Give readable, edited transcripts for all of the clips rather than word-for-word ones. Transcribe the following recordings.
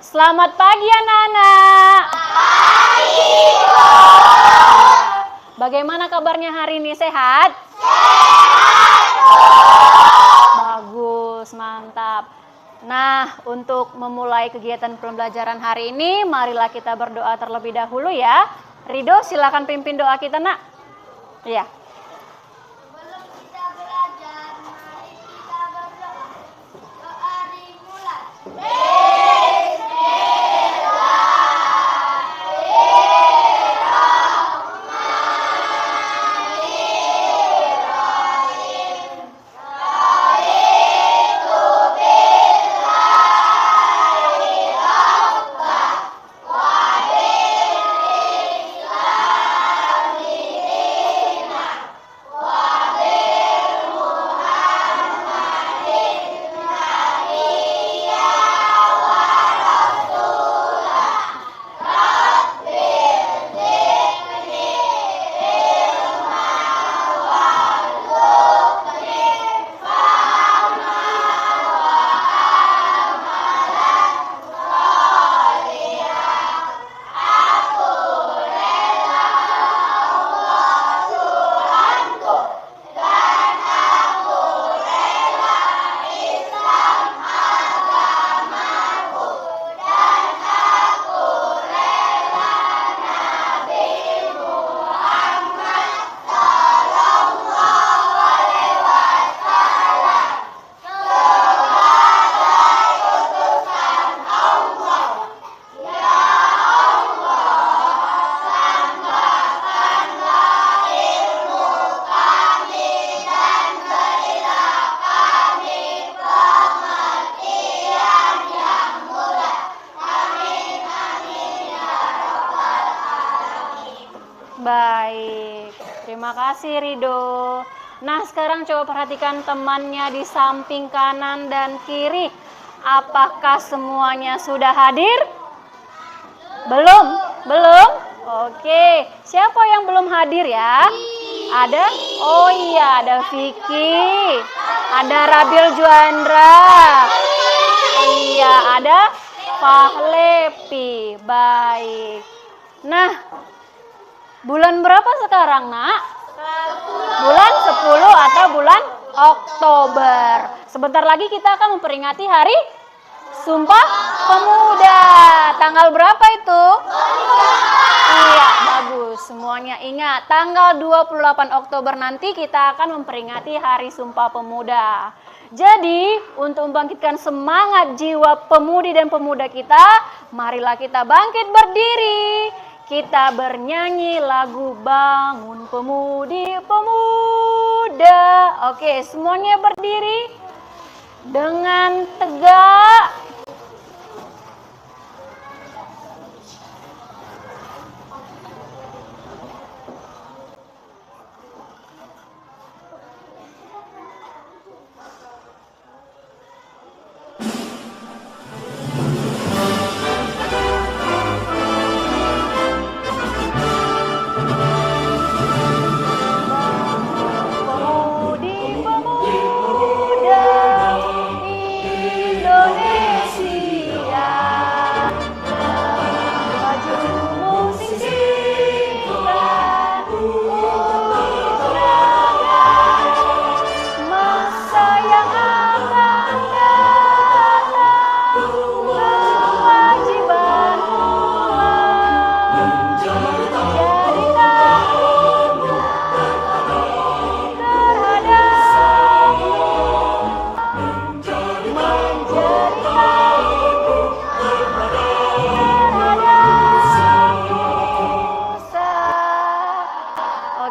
Selamat pagi anak-anak. Pagi. Bagaimana kabarnya hari ini, sehat? Sehat. Bagus, mantap. Nah, untuk memulai kegiatan pembelajaran hari ini, marilah kita berdoa terlebih dahulu ya. Rido, silakan pimpin doa kita, Nak. Iya. Sebelum kita belajar, mari kita berdoa. Doa dimulai. Baik, terima kasih Rido. Nah, sekarang coba perhatikan temannya di samping kanan dan kiri. Apakah semuanya sudah hadir? Belum? Belum? Oke, siapa yang belum hadir ya? Ada? Oh iya, ada Vicky. Ada Rabil Juandra. Iya, ada Fahlepi. Baik. Nah, bulan berapa sekarang, Nak? Bulan 10 atau bulan Oktober. Sebentar lagi kita akan memperingati Hari Sumpah Pemuda. Tanggal berapa itu? Iya, bagus. Semuanya ingat. Tanggal 28 Oktober nanti kita akan memperingati Hari Sumpah Pemuda. Jadi, untuk membangkitkan semangat jiwa pemudi dan pemuda kita, marilah kita bangkit berdiri. Kita bernyanyi lagu Bangun Pemudi Pemuda. Oke, semuanya berdiri dengan tegak.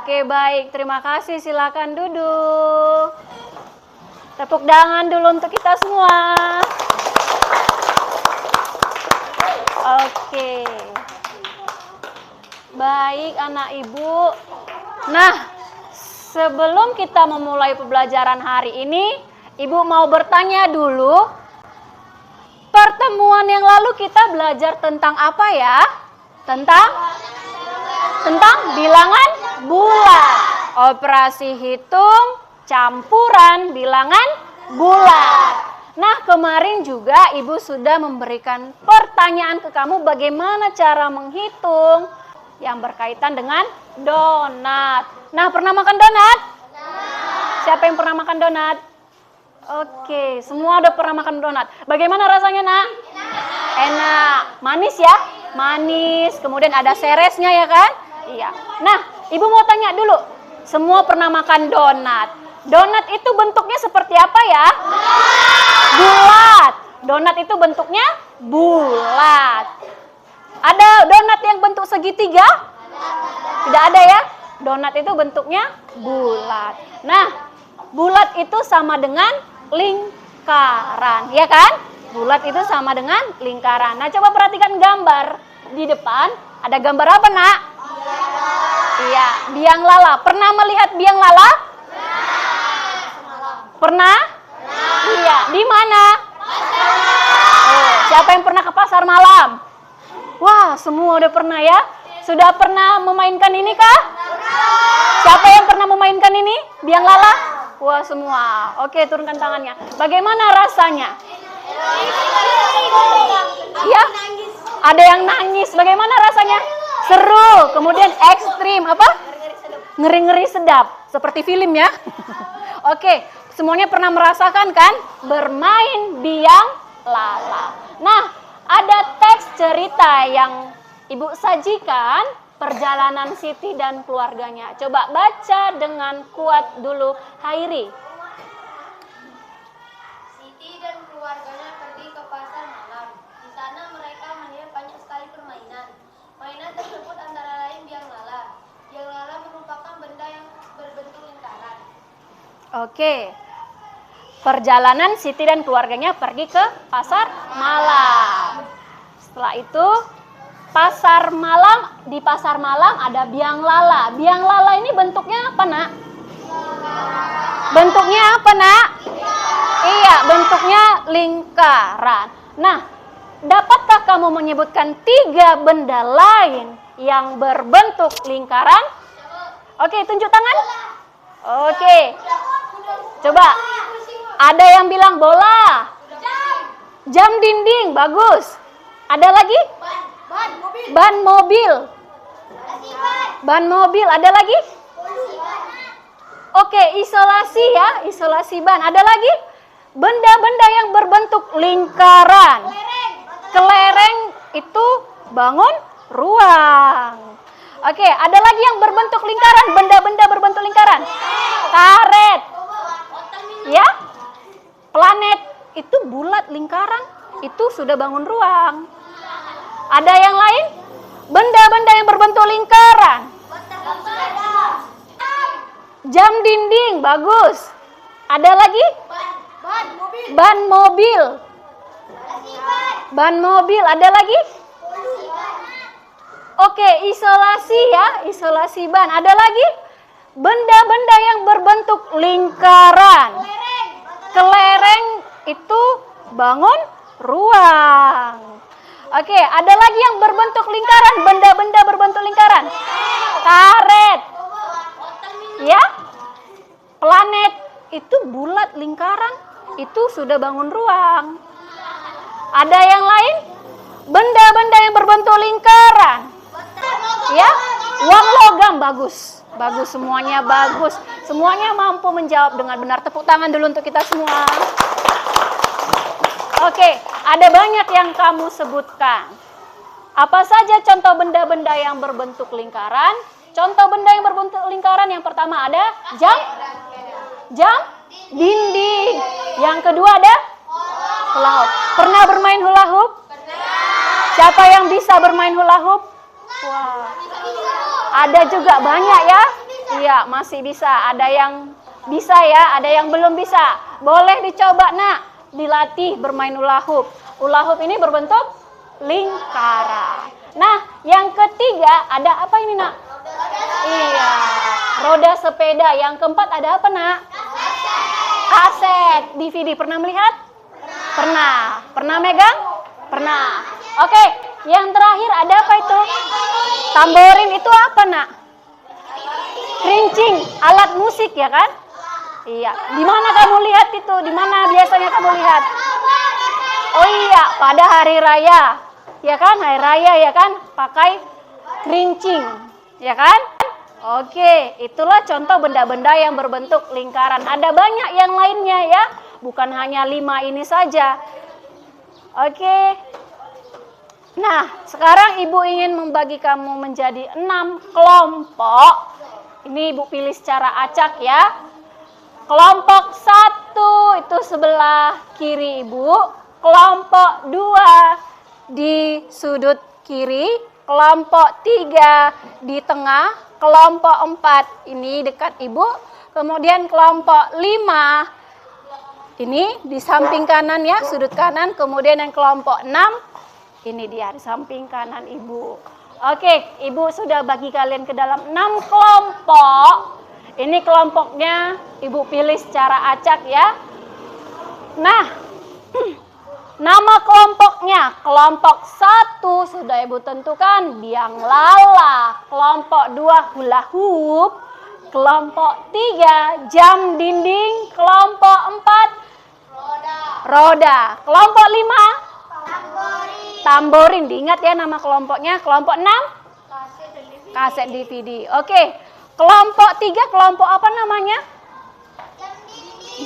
Oke, baik. Terima kasih. Silakan duduk. Tepuk tangan dulu untuk kita semua. Oke. Baik, anak ibu. Nah, sebelum kita memulai pembelajaran hari ini, ibu mau bertanya dulu. Pertemuan yang lalu kita belajar tentang apa ya? Tentang bilangan bulan. Operasi hitung campuran bilangan bulan. Nah, kemarin juga Ibu sudah memberikan pertanyaan ke kamu bagaimana cara menghitung yang berkaitan dengan donat. Nah, pernah makan donat? Siapa yang pernah makan donat? Oke, semua udah pernah makan donat. Bagaimana rasanya, Nak? Enak. Manis ya? Manis. Kemudian ada seresnya ya kan? Iya. Nah, Ibu mau tanya dulu. Semua pernah makan donat. Donat itu bentuknya seperti apa ya? Bulat. Donat itu bentuknya bulat. Ada donat yang bentuk segitiga? Tidak ada ya? Donat itu bentuknya bulat. Nah, bulat itu sama dengan lingkaran, ya kan? Bulat itu sama dengan lingkaran. Nah, coba perhatikan gambar di depan. Ada gambar apa, Nak? Iya, biang lala. Pernah melihat biang lala? Pernah? Iya, di mana? Oh, siapa yang pernah ke pasar malam? Wah, semua udah pernah ya? Sudah pernah memainkan ini kah? Siapa yang pernah memainkan ini? Biang lala? Wah, semua. Oke, turunkan tangannya. Bagaimana rasanya? Ya, ada yang nangis. Bagaimana rasanya? Seru, kemudian ekstrim. Apa? Ngeri-ngeri sedap. Seperti film ya. Oke, semuanya pernah merasakan kan? Bermain biang lala. Nah, ada teks cerita yang Ibu sajikan, perjalanan Siti dan keluarganya. Coba baca dengan kuat dulu, Hairi. Siti dan keluarganya pergi ke pasar malam. Di sana mereka melihat banyak sekali permainan. Mainan tersebut antara lain biang lala. Biang lala merupakan benda yang berbentuk lingkaran. Oke. Perjalanan Siti dan keluarganya pergi ke pasar malam. Setelah itu, di pasar malam ada biang lala. Biang lala ini bentuknya apa, Nak? Bentuknya apa, Nak? Iya, bentuknya lingkaran. Nah, dapatkah kamu menyebutkan 3 benda lain yang berbentuk lingkaran? Oke, tunjuk tangan. Oke. Coba. Ada yang bilang bola. Jam dinding, bagus. Ada lagi? Ban mobil. Ban mobil, ada lagi? Oke, isolasi ya, isolasi ban. Ada lagi? Benda-benda yang berbentuk lingkaran. Kelereng itu bangun ruang. Oke, ada lagi yang berbentuk lingkaran, benda-benda berbentuk lingkaran. Karet. Ya? Planet itu bulat lingkaran, itu sudah bangun ruang. Ada yang lain? Benda-benda yang berbentuk lingkaran. Jam dinding, bagus. Ada lagi? Ban mobil. Ban mobil, ada lagi? Oke, isolasi ya, isolasi ban. Ada lagi? Benda-benda yang berbentuk lingkaran. Kelereng itu bangun ruang. Oke, ada lagi yang berbentuk lingkaran, benda-benda berbentuk lingkaran. Karet. Ya? Planet itu bulat lingkaran, itu sudah bangun ruang. Ada yang lain? Benda-benda yang berbentuk lingkaran. Ya? Uang logam, bagus. Bagus, semuanya bagus. Semuanya mampu menjawab dengan benar. Tepuk tangan dulu untuk kita semua. Oke, ada banyak yang kamu sebutkan. Apa saja contoh benda-benda yang berbentuk lingkaran? Contoh benda yang berbentuk lingkaran yang pertama ada jam dinding. Yang kedua ada hula hoop. Pernah bermain hula hoop? Siapa yang bisa bermain hula hoop? Wah, ada juga banyak ya. Iya, masih bisa. Ada yang bisa ya, ada yang belum bisa. Boleh dicoba, Nak. Dilatih bermain hula hoop. Hula hoop ini berbentuk lingkaran. Nah, yang ketiga ada apa ini, Nak? Iya, roda sepeda. Yang keempat ada apa, Nak? Kaset. DVD. Pernah melihat? Pernah. Pernah megang? Pernah. Oke, yang terakhir ada apa itu? Tamborin itu apa, Nak? Kerincing, alat musik ya kan? Iya. Di mana kamu lihat itu? Di mana biasanya kamu lihat? Oh iya, pada hari raya. Ya kan, hari raya ya kan, pakai kerincing. Ya kan? Oke, itulah contoh benda-benda yang berbentuk lingkaran. Ada banyak yang lainnya ya, bukan hanya 5 ini saja. Oke. Nah, sekarang Ibu ingin membagi kamu menjadi 6 kelompok. Ini Ibu pilih secara acak ya. Kelompok 1 itu sebelah kiri Ibu. Kelompok 2 di sudut kiri. Kelompok 3 di tengah. Kelompok 4 ini dekat Ibu. Kemudian kelompok 5 ini di samping kanan ya, sudut kanan. Kemudian yang kelompok 6 ini dia di samping kanan Ibu. Oke, Ibu sudah bagi kalian ke dalam 6 kelompok. Ini kelompoknya Ibu pilih secara acak ya. Nah, nama kelompoknya. Kelompok 1 sudah Ibu tentukan, biang lala. Kelompok 2 hula hoop. Kelompok 3 jam dinding. Kelompok 4 roda. Kelompok 5 tamborin. Diingat ya nama kelompoknya. Kelompok 6 kaset DVD. Oke. Kelompok 3 kelompok apa namanya?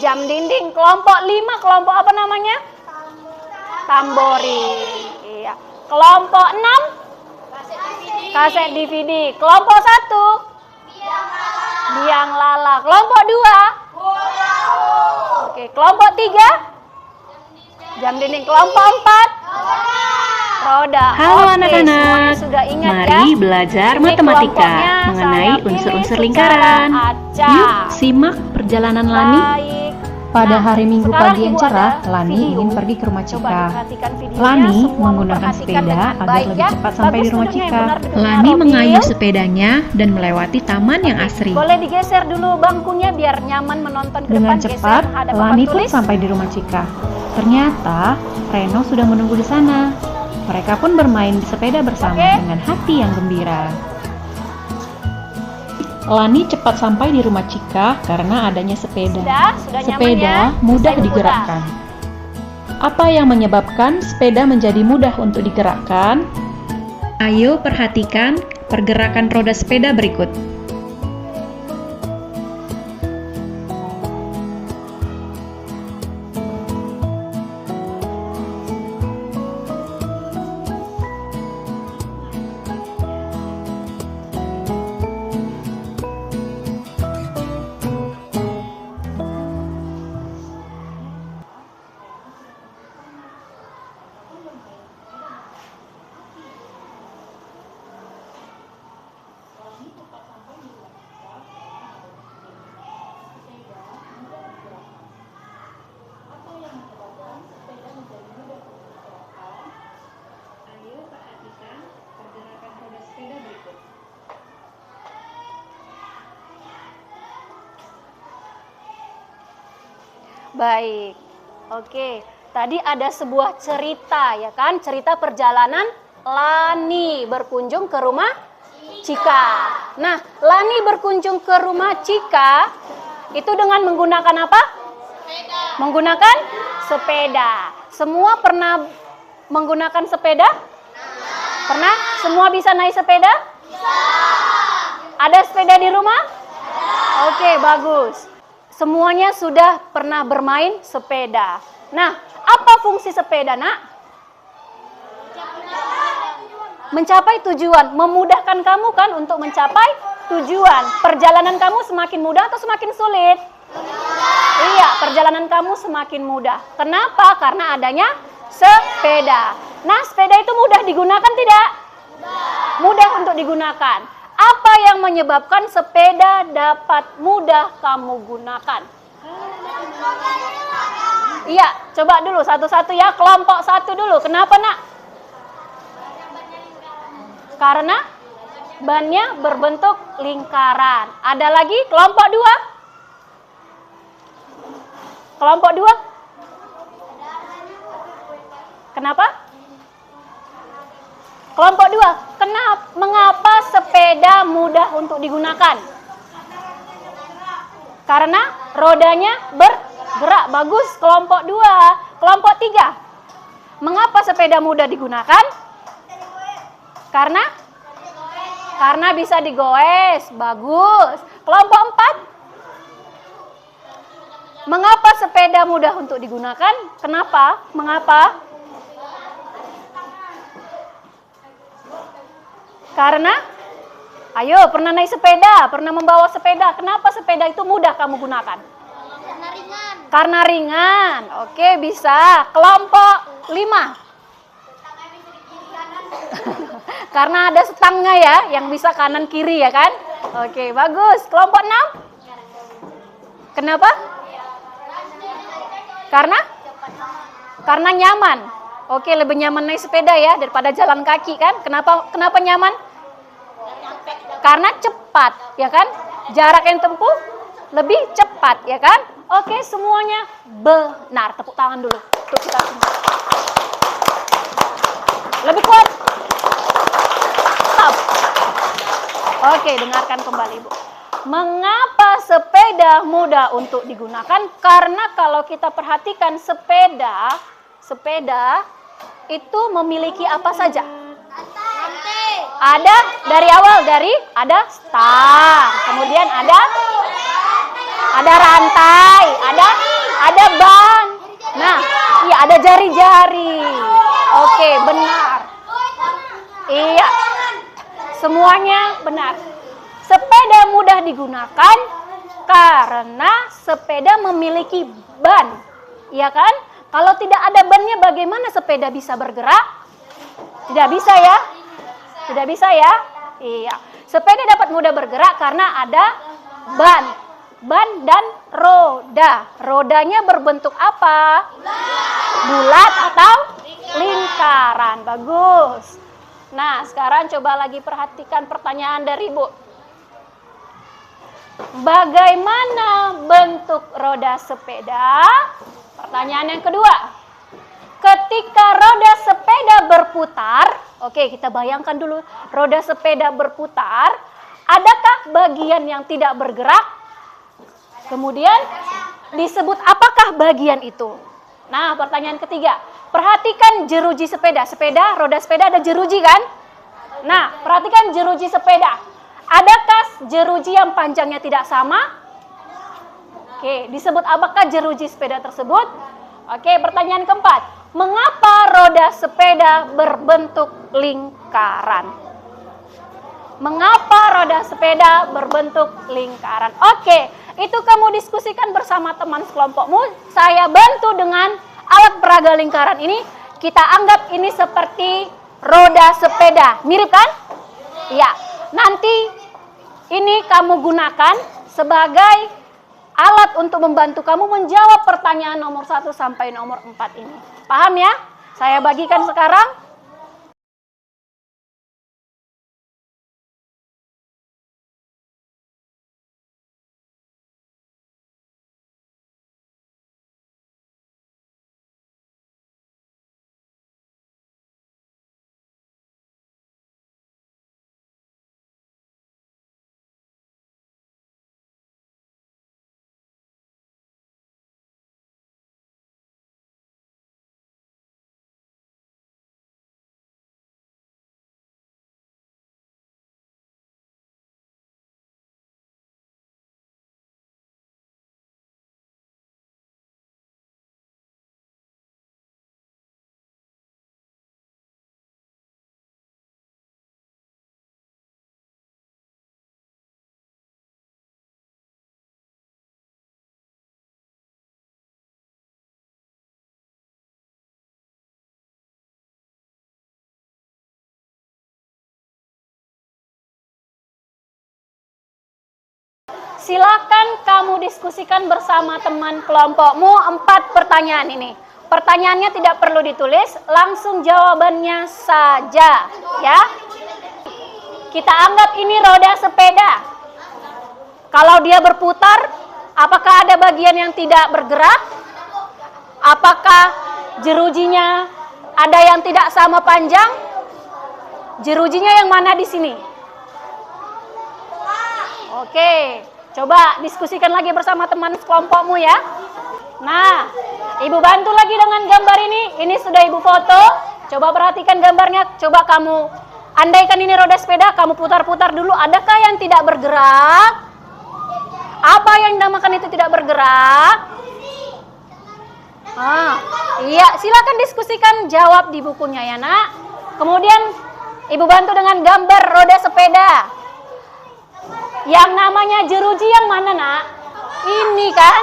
Jam dinding. Kelompok 5 kelompok apa namanya? Tamborin. Iya. Kelompok 6 kaset DVD. Kelompok 1 biang lala. Kelompok 2 oke. Kelompok 3 jam dinding. Kelompok 4 roda. Halo Oke, anak-anak, semuanya sudah ingat mari ya? belajar Ini matematika kelompoknya mengenai saya pilih unsur-unsur secara lingkaran. acak. Yuk, simak perjalanan Lani. Baik. Pada hari Minggu sekarang pagi yang Ibu cerah, ada Lani video. ingin pergi ke rumah Coba Cika. diperhatikan videonya, Lani semua menggunakan memperhatikan sepeda dengan agar baik lebih ya. cepat sampai Bagus di rumah duduknya yang Cika. benar, duduknya Lani Robil. mengayuh sepedanya dan melewati taman yang asri. Boleh digeser dulu bangkunya biar nyaman menonton ke Dengan depan. cepat, Geser menghadap Lani papan pun tulis. sampai di rumah Cika. Ternyata, Reno sudah menunggu di sana. Mereka pun bermain sepeda bersama Oke. dengan hati yang gembira. Lani cepat sampai di rumah Cika karena adanya sepeda. Sudah nyaman Sepeda ya? mudah Bisa digerakkan. Apa yang menyebabkan sepeda menjadi mudah untuk digerakkan? Ayo perhatikan pergerakan roda sepeda berikut. Baik, oke. Tadi ada sebuah cerita ya kan, cerita perjalanan Lani berkunjung ke rumah Cika. Nah, Lani berkunjung ke rumah Cika itu dengan menggunakan apa? Sepeda. Menggunakan sepeda. Semua pernah menggunakan sepeda? Pernah? Semua bisa naik sepeda? Ada sepeda di rumah? Oke, bagus. Semuanya sudah pernah bermain sepeda. Nah, apa fungsi sepeda, Nak? Mencapai tujuan. Memudahkan kamu kan untuk mencapai tujuan. Perjalanan kamu semakin mudah atau semakin sulit? Iya, perjalanan kamu semakin mudah. Kenapa? Karena adanya sepeda. Nah, sepeda itu mudah digunakan tidak? Mudah untuk digunakan. Apa yang menyebabkan sepeda dapat mudah kamu gunakan? Iya, coba dulu satu-satu ya. Kelompok 1 dulu. Kenapa, Nak? Karena bannya berbentuk lingkaran. Ada lagi kelompok 2? Kelompok 2? Kenapa? Kelompok 2, mengapa sepeda mudah untuk digunakan? Karena rodanya bergerak. Bagus, kelompok 2. Kelompok 3. Mengapa sepeda mudah digunakan? Karena bisa digoes. Bagus. Kelompok 4. Mengapa sepeda mudah untuk digunakan? Kenapa? Mengapa? Karena, ayo, pernah naik sepeda, pernah membawa sepeda. Kenapa sepeda itu mudah kamu gunakan? Karena ringan. Karena ringan. Oke, bisa. Kelompok 5. Karena ada stangnya ya, yang bisa kanan kiri ya kan? Oke, bagus. Kelompok 6. Kenapa? Karena nyaman. Oke, lebih nyaman naik sepeda ya daripada jalan kaki kan? Kenapa nyaman? Karena cepat, ya kan? Jarak yang tempuh lebih cepat, ya kan? Oke, semuanya benar. Tepuk tangan dulu untuk kita semua. Lebih kuat. Stop. Oke, dengarkan kembali, Bu. Mengapa sepeda mudah untuk digunakan? Karena kalau kita perhatikan sepeda itu memiliki apa saja? Ada ada stang, kemudian ada rantai, ada ban. Nah, iya ada jari-jari. Oke, benar. Iya. Semuanya benar. Sepeda mudah digunakan karena sepeda memiliki ban. Iya kan? Kalau tidak ada bannya bagaimana sepeda bisa bergerak? Tidak bisa ya? Tidak bisa ya? Iya. Sepeda dapat mudah bergerak karena ada ban dan roda. Rodanya berbentuk apa? Bulat atau lingkaran. Bagus. Nah, sekarang coba lagi perhatikan pertanyaan dari Ibu. Bagaimana bentuk roda sepeda? Pertanyaan yang kedua. Ketika roda sepeda berputar, oke, kita bayangkan dulu roda sepeda berputar, adakah bagian yang tidak bergerak? Kemudian disebut apakah bagian itu? Nah, pertanyaan ketiga. Perhatikan jeruji sepeda. Roda sepeda ada jeruji kan? Nah, perhatikan jeruji sepeda. Adakah jeruji yang panjangnya tidak sama? Oke, disebut apakah jeruji sepeda tersebut? Oke, pertanyaan keempat. Mengapa roda sepeda berbentuk lingkaran? Mengapa roda sepeda berbentuk lingkaran? Oke, itu kamu diskusikan bersama teman sekelompokmu. Saya bantu dengan alat peraga lingkaran ini. Kita anggap ini seperti roda sepeda. Mirip kan? Iya. Nanti ini kamu gunakan sebagai alat untuk membantu kamu menjawab pertanyaan nomor 1 sampai nomor 4 ini. Paham ya? Saya bagikan sekarang. Silakan kamu diskusikan bersama teman kelompokmu 4 pertanyaan ini. Pertanyaannya tidak perlu ditulis, langsung jawabannya saja, ya. Kita anggap ini roda sepeda. Kalau dia berputar, apakah ada bagian yang tidak bergerak? Apakah jerujinya ada yang tidak sama panjang? Jerujinya yang mana di sini? Oke. Coba diskusikan lagi bersama teman sekelompokmu ya. Nah, Ibu bantu lagi dengan gambar ini. Ini sudah Ibu foto. Coba perhatikan gambarnya. Coba kamu andaikan ini roda sepeda, kamu putar-putar dulu. Adakah yang tidak bergerak? Apa yang dinamakan itu tidak bergerak? Iya, silakan diskusikan, jawab di bukunya ya, Nak. Kemudian Ibu bantu dengan gambar roda sepeda. Yang namanya jeruji yang mana, Nak? Ini kan?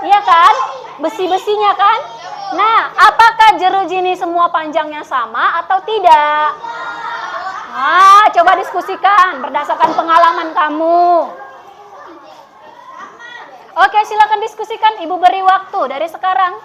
Iya kan? Besi-besinya kan? Nah, apakah jeruji ini semua panjangnya sama atau tidak? Coba diskusikan berdasarkan pengalaman kamu. Oke, silakan diskusikan. Ibu beri waktu dari sekarang.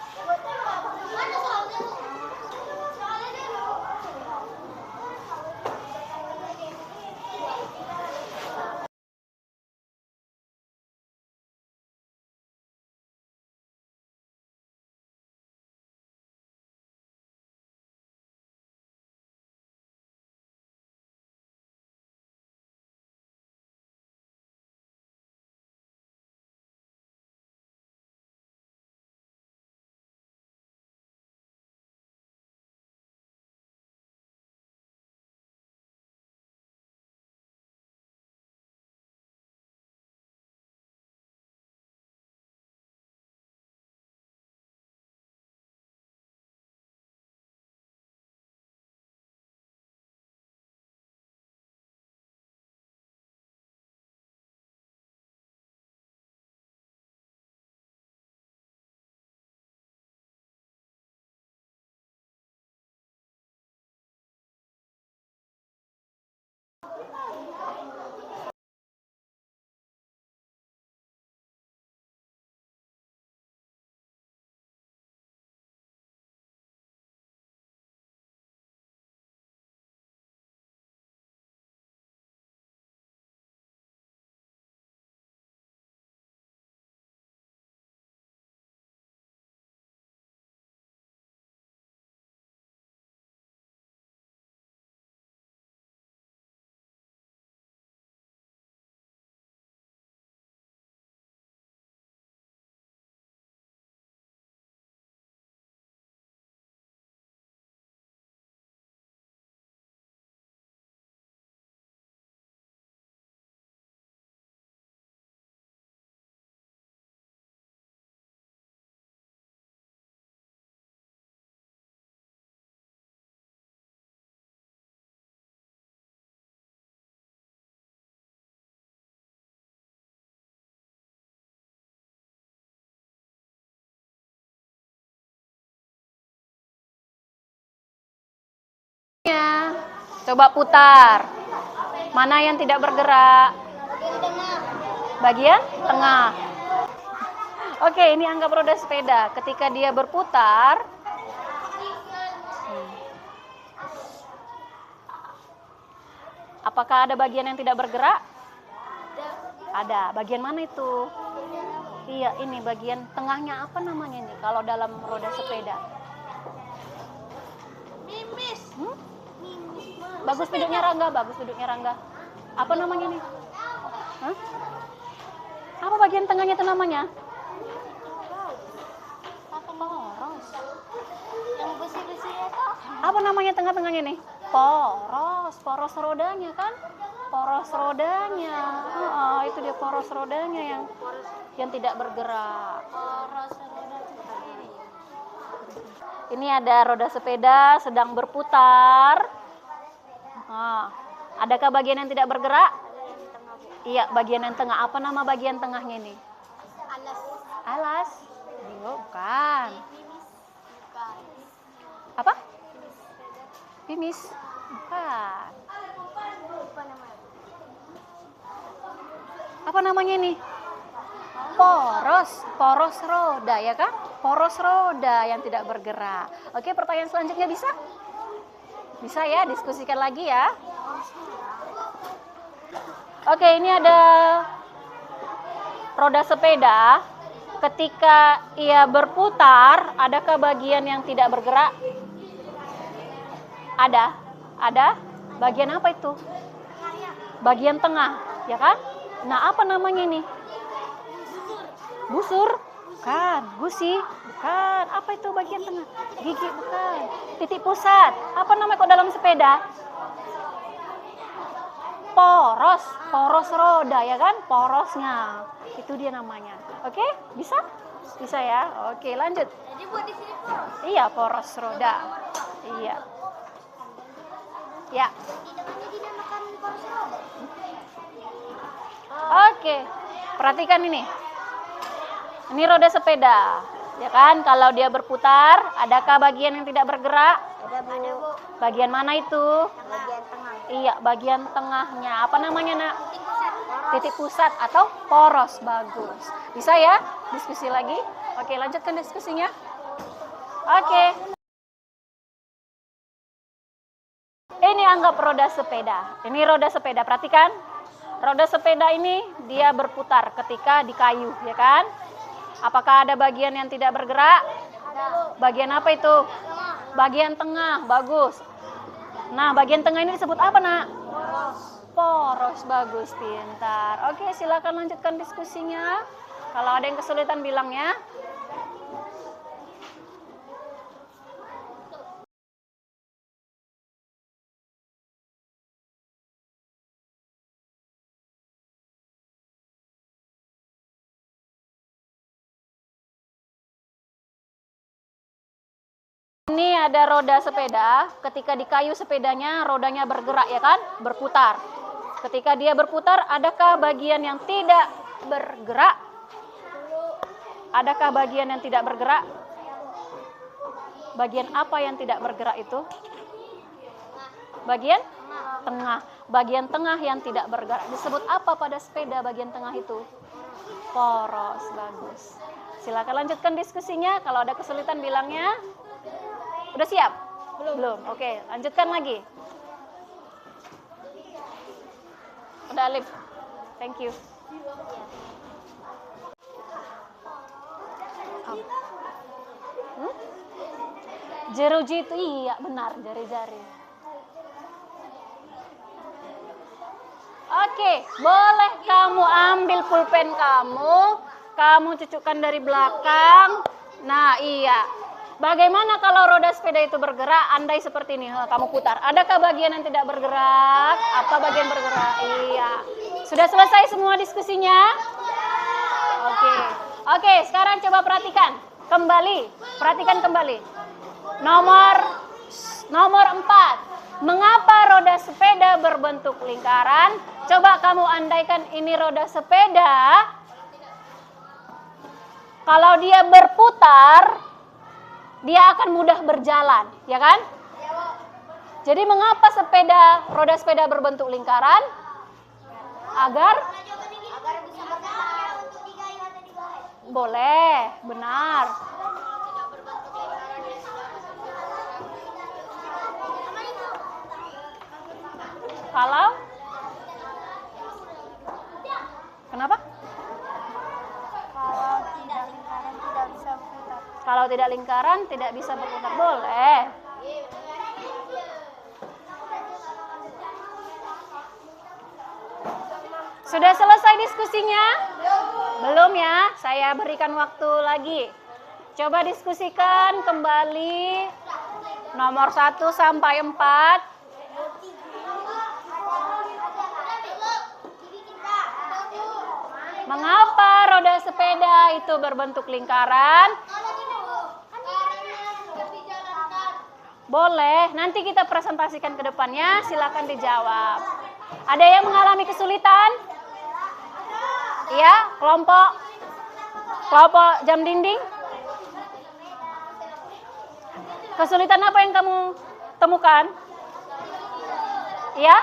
Coba putar. Mana yang tidak bergerak? Bagian tengah. Oke, ini anggap roda sepeda. Ketika dia berputar, apakah ada bagian yang tidak bergerak? Ada. Bagian mana itu? Iya, ini bagian tengahnya apa namanya ini kalau dalam roda sepeda? Mimis. Bagus duduknya Rangga, Apa namanya nih? Apa bagian tengahnya itu namanya? Poros. Yang besi-besi itu. Apa namanya tengah-tengahnya nih? Poros rodanya kan? Poros rodanya. Itu dia poros rodanya yang tidak bergerak. Poros roda sepeda. Ini ada roda sepeda sedang berputar. Adakah bagian yang tidak bergerak? Iya, bagian yang tengah. Apa nama bagian tengahnya ini? Alas. Bukan. Apa? Pimis. Bukan. Apa namanya ini? Poros roda ya kan? Poros roda yang tidak bergerak. Oke, pertanyaan selanjutnya bisa? Bisa ya, diskusikan lagi ya. Oke, ini ada roda sepeda. Ketika ia berputar, adakah bagian yang tidak bergerak? Ada. Bagian apa itu? Bagian tengah, ya kan? Nah, apa namanya ini? Busur. Bukan. Gusi? Bukan. Apa itu bagian tengah? Gigi? Bukan. Titik pusat? Apa namanya kok dalam sepeda? Poros. Poros roda ya kan? Porosnya. Itu dia namanya. Oke? Bisa? Bisa ya? Oke, lanjut. Jadi buat di sini poros. Iya, poros roda. Iya. Ya. Tidak dinamakan poros roda. Oke. Perhatikan ini. Ini roda sepeda. Ya kan? Kalau dia berputar, adakah bagian yang tidak bergerak? Ada Bu. Bagian mana itu? Bagian tengah. Iya, bagian tengahnya. Apa namanya, Nak? Titik pusat. Titik pusat atau poros. Bagus. Bisa ya? Diskusi lagi? Oke, lanjutkan diskusinya. Oke. Ini anggap roda sepeda. Ini roda sepeda, perhatikan. Roda sepeda ini dia berputar ketika di kayu, ya kan? Apakah ada bagian yang tidak bergerak? Bagian apa itu? Bagian tengah, bagus. Nah, bagian tengah ini disebut apa, Nak? Poros, bagus, pintar. Oke, silakan lanjutkan diskusinya. Kalau ada yang kesulitan bilang ya. Ini ada roda sepeda, ketika di kayu sepedanya rodanya bergerak ya kan, berputar. Ketika dia berputar, adakah bagian yang tidak bergerak? Adakah bagian yang tidak bergerak? Bagian apa yang tidak bergerak itu? Bagian tengah. Bagian tengah yang tidak bergerak. Disebut apa pada sepeda bagian tengah itu? Poros, bagus. Silakan lanjutkan diskusinya, kalau ada kesulitan bilangnya. Udah siap? Belum. Oke, lanjutkan lagi. Udah, Alif. Thank you. Jeruji itu iya, benar, jari-jari. Oke, boleh kamu ambil pulpen kamu cucukkan dari belakang. Nah, iya. Bagaimana kalau roda sepeda itu bergerak, andai seperti ini, kamu putar. Adakah bagian yang tidak bergerak? Apa bagian bergerak? Iya. Sudah selesai semua diskusinya? Oke, sekarang coba perhatikan. Perhatikan kembali. Nomor 4. Mengapa roda sepeda berbentuk lingkaran? Coba kamu andaikan ini roda sepeda. Kalau dia berputar, dia akan mudah berjalan, ya kan? Jadi mengapa roda sepeda berbentuk lingkaran? Agar bisa bergerak untuk digayung atau digoreng. boleh, benar. Kalau kenapa? Kalau tidak lingkaran tidak bisa berputar, boleh. Sudah selesai diskusinya? Belum ya, saya berikan waktu lagi. Coba diskusikan kembali nomor 1 sampai 4. Mengapa roda sepeda itu berbentuk lingkaran? Boleh, nanti kita presentasikan ke depannya, silakan dijawab. Ada yang mengalami kesulitan? Iya, kelompok jam dinding? Kesulitan apa yang kamu temukan? Ya?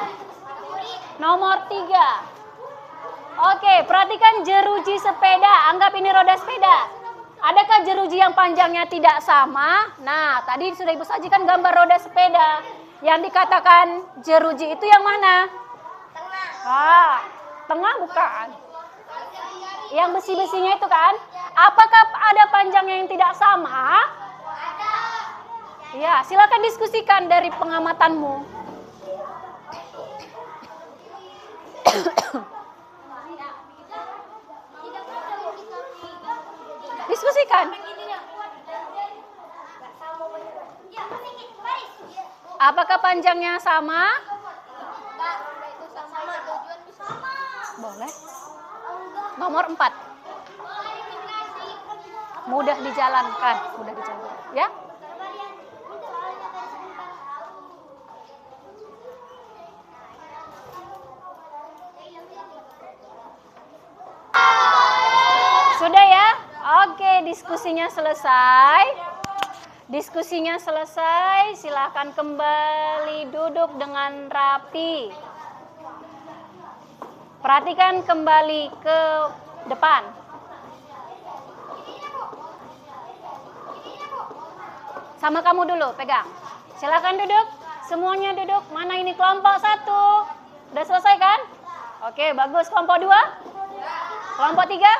Nomor 3. Oke, perhatikan jeruji sepeda. Anggap ini roda sepeda. Adakah jeruji yang panjangnya tidak sama? Nah, tadi sudah Ibu sajikan gambar roda sepeda. Yang dikatakan jeruji itu yang mana? Tengah. Tengah bukan. Yang besi-besinya itu kan? Apakah ada panjangnya yang tidak sama? Ya, silakan diskusikan dari pengamatanmu. diskusikan. Apakah panjangnya sama? Boleh. Nomor 4. Mudah dijalankan, ya. Sudah ya? Oke, diskusinya selesai. Silakan kembali duduk dengan rapi. Perhatikan kembali ke depan. Sama kamu dulu, pegang. Silakan duduk. Semuanya duduk. Mana ini kelompok 1? Udah selesai kan? Oke, bagus. Kelompok 2? Kelompok 3?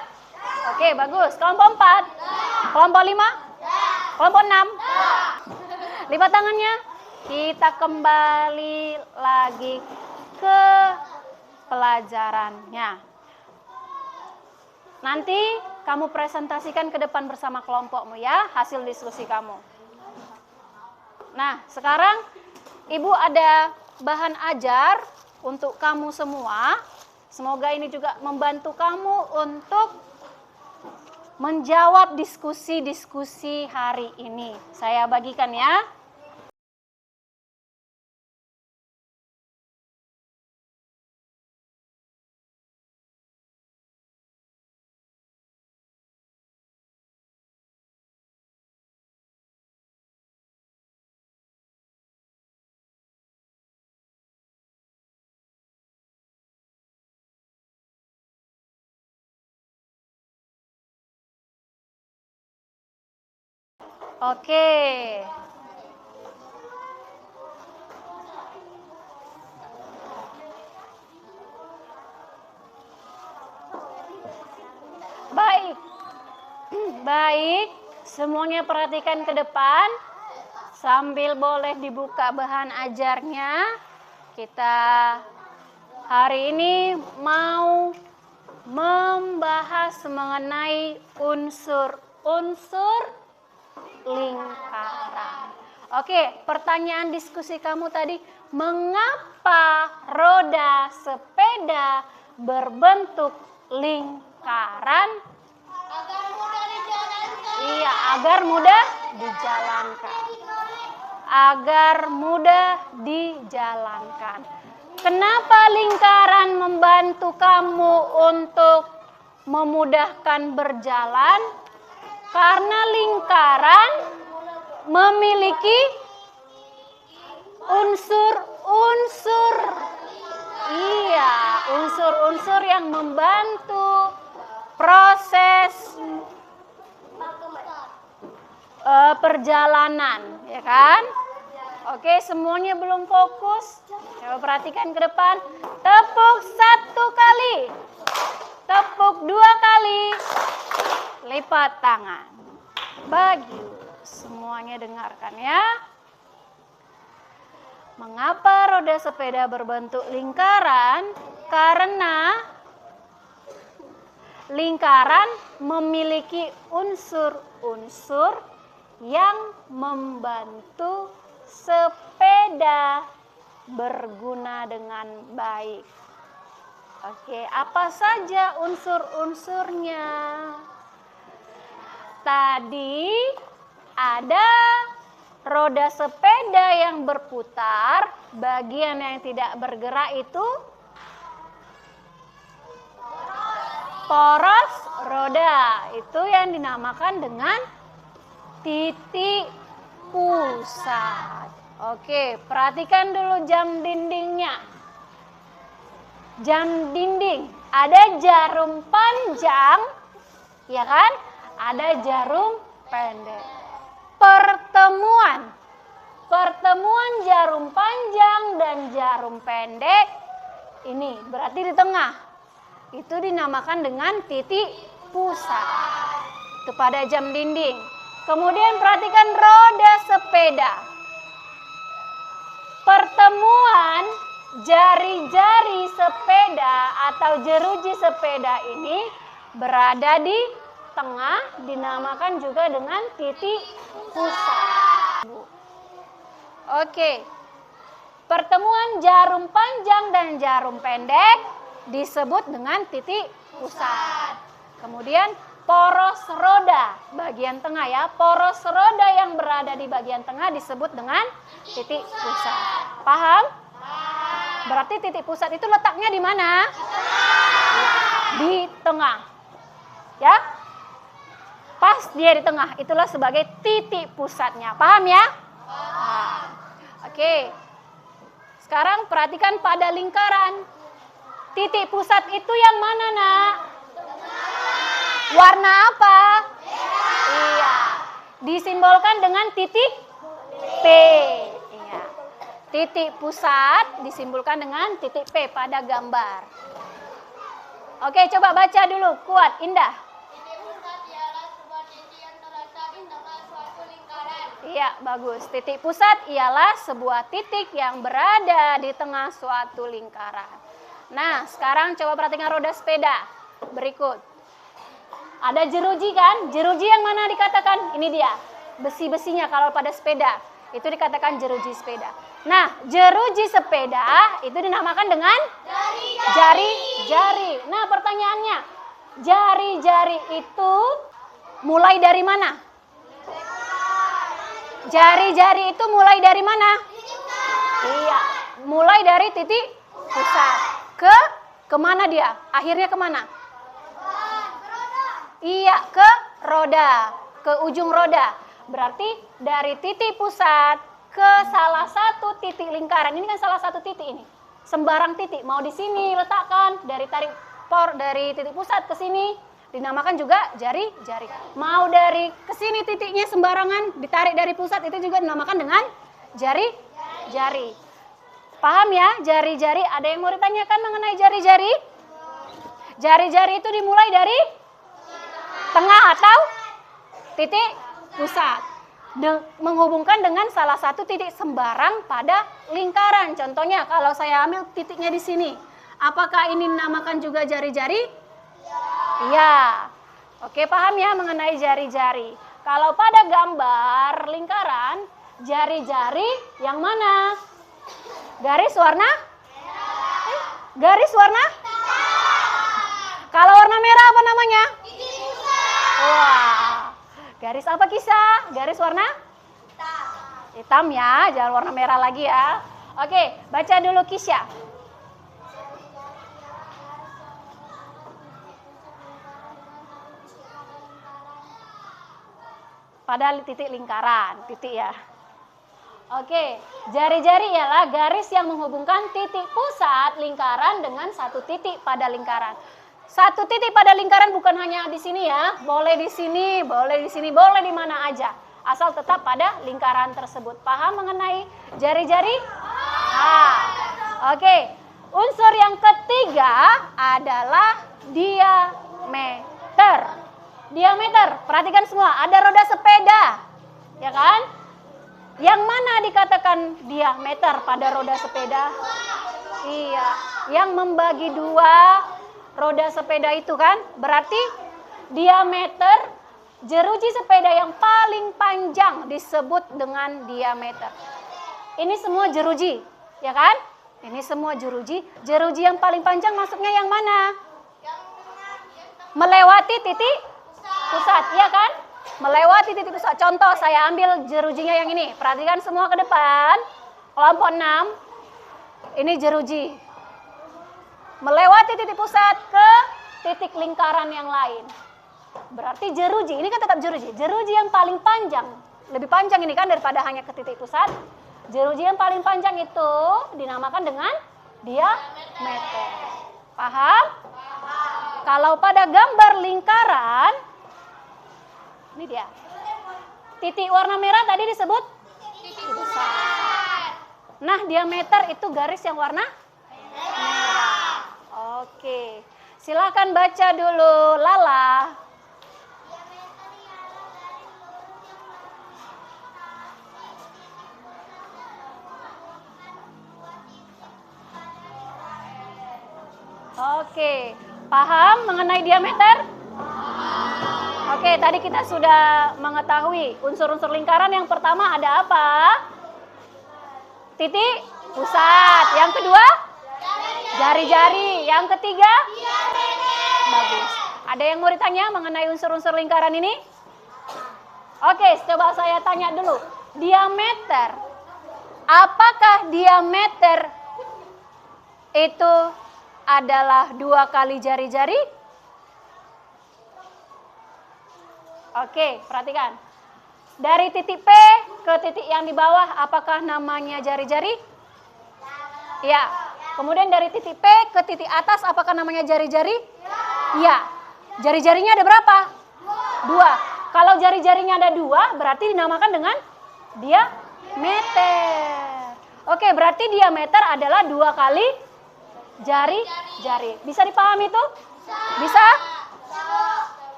Oke, bagus. Kelompok 4? Kelompok 5? Kelompok 6? Lipat tangannya. Kita kembali lagi ke pelajarannya. Nanti kamu presentasikan ke depan bersama kelompokmu ya, hasil diskusi kamu. Nah, sekarang Ibu ada bahan ajar untuk kamu semua. Semoga ini juga membantu kamu untuk menjawab diskusi-diskusi hari ini. Saya bagikan ya. Oke. Baik, semuanya perhatikan ke depan. Sambil boleh dibuka bahan ajarnya. Kita hari ini mau membahas mengenai unsur-unsur lingkaran. Oke, pertanyaan diskusi kamu tadi, mengapa roda sepeda berbentuk lingkaran? Agar mudah dijalankan. Iya, agar mudah dijalankan. Agar mudah dijalankan. Kenapa lingkaran membantu kamu untuk memudahkan berjalan? Karena lingkaran memiliki unsur-unsur. Iya, unsur-unsur yang membantu proses perjalanan, ya kan? Oke, semuanya belum fokus. Coba perhatikan ke depan. Tepuk 1 kali. Tepuk 2 kali. Lipat tangan. Bagus. Semuanya dengarkan ya. Mengapa roda sepeda berbentuk lingkaran? Karena lingkaran memiliki unsur-unsur yang membantu sepeda berguna dengan baik. Oke, apa saja unsur-unsurnya? Tadi ada roda sepeda yang berputar, bagian yang tidak bergerak itu poros roda. Itu yang dinamakan dengan titik pusat. Oke, perhatikan dulu jam dindingnya. Jam dinding, ada jarum panjang, ya kan? Ada jarum pendek. Pertemuan jarum panjang dan jarum pendek ini berarti di tengah. Itu dinamakan dengan titik pusat. Itu pada jam dinding. Kemudian perhatikan roda sepeda. Pertemuan jari-jari sepeda atau jeruji sepeda ini berada di tengah dinamakan juga dengan titik pusat. Oke. Pertemuan jarum panjang dan jarum pendek disebut dengan titik pusat. Kemudian poros roda bagian tengah ya. Poros roda yang berada di bagian tengah disebut dengan titik pusat. Paham? Berarti titik pusat itu letaknya di mana? Di tengah. Ya? Pas dia di tengah, itulah sebagai titik pusatnya. Paham ya? Nah, oke. Sekarang perhatikan pada lingkaran. Titik pusat itu yang mana, Nak? Warna apa? Iya. Disimbolkan dengan titik P. Iya. Titik pusat disimbolkan dengan titik P pada gambar. Oke, coba baca dulu. Kuat, Indah. Titik pusat ialah sebuah titik yang terletak di tengah suatu lingkaran. Iya, bagus. Titik pusat ialah sebuah titik yang berada di tengah suatu lingkaran. Nah, sekarang coba perhatikan roda sepeda. Berikut. Ada jeruji kan? Jeruji yang mana dikatakan? Ini dia. Besi-besinya kalau pada sepeda. Itu dikatakan jeruji sepeda. Nah, jeruji sepeda itu dinamakan dengan jari-jari. Nah, pertanyaannya, jari-jari itu mulai dari mana? Jari-jari itu mulai dari mana? Iya, mulai dari titik pusat. Kemana dia? Akhirnya kemana? Iya, ke roda, ke ujung roda. Berarti dari titik pusat ke salah satu titik lingkaran. Ini kan salah satu titik ini. Sembarang titik, mau di sini letakkan, dari titik pusat ke sini dinamakan juga jari-jari. Mau dari ke sini titiknya sembarangan ditarik dari pusat, itu juga dinamakan dengan jari-jari. Paham ya? Jari-jari, ada yang mau ditanyakan mengenai jari-jari? Jari-jari itu dimulai dari tengah atau titik pusat. Menghubungkan dengan salah satu titik sembarang pada lingkaran. Contohnya kalau saya ambil titiknya di sini. Apakah ini dinamakan juga jari-jari? Iya. Oke, paham ya mengenai jari-jari. Kalau pada gambar lingkaran, jari-jari yang mana? Garis warna? Garis warna? Kalau warna merah apa namanya? Wah, garis apa Kisah? Garis warna? Hitam ya, jangan warna merah lagi ya. Oke, baca dulu Kisah. Pada titik lingkaran, titik ya. Oke, jari-jari ialah garis yang menghubungkan titik pusat lingkaran dengan satu titik pada lingkaran. Satu titik pada lingkaran bukan hanya di sini ya, boleh di sini, boleh di sini, boleh di mana aja. Asal tetap pada lingkaran tersebut. Paham mengenai jari-jari? Nah, oke. Unsur yang ketiga adalah diameter. Diameter, perhatikan semua, ada roda sepeda, ya kan? Yang mana dikatakan diameter pada roda sepeda? Iya, yang membagi dua roda sepeda itu kan, berarti diameter jeruji sepeda yang paling panjang disebut dengan diameter. Ini semua jeruji, ya kan? Ini semua jeruji. Jeruji yang paling panjang masuknya yang mana? Melewati titik pusat, iya kan? Melewati titik pusat. Contoh, saya ambil jerujinya yang ini. Perhatikan semua ke depan. Kelompok 6. Ini jeruji. Melewati titik pusat ke titik lingkaran yang lain. Berarti jeruji, ini kan tetap jeruji. Jeruji yang paling panjang. Lebih panjang ini kan daripada hanya ke titik pusat. Jeruji yang paling panjang itu dinamakan dengan diameter. Paham? Kalau pada gambar lingkaran, ini dia. Titik warna merah tadi disebut titik pusat. Nah, diameter itu garis yang warna merah. Oke. Silakan baca dulu, Lala. Oke. Paham mengenai diameter? Oke, tadi kita sudah mengetahui unsur-unsur lingkaran. Yang pertama ada apa? Titik pusat. Yang kedua? Jari-jari. Yang ketiga? Bagus. Ada yang mau ditanya mengenai unsur-unsur lingkaran ini? Oke, coba saya tanya dulu. Diameter. Apakah diameter itu adalah 2 kali jari-jari? Oke, perhatikan. Dari titik P ke titik yang di bawah, apakah namanya jari-jari? Ya. Kemudian dari titik P ke titik atas, apakah namanya jari-jari? Ya. Jari-jarinya ada berapa? 2. Kalau jari-jarinya ada 2, berarti dinamakan dengan diameter. Oke, berarti diameter adalah 2 kali jari-jari. Bisa dipahami itu? Bisa?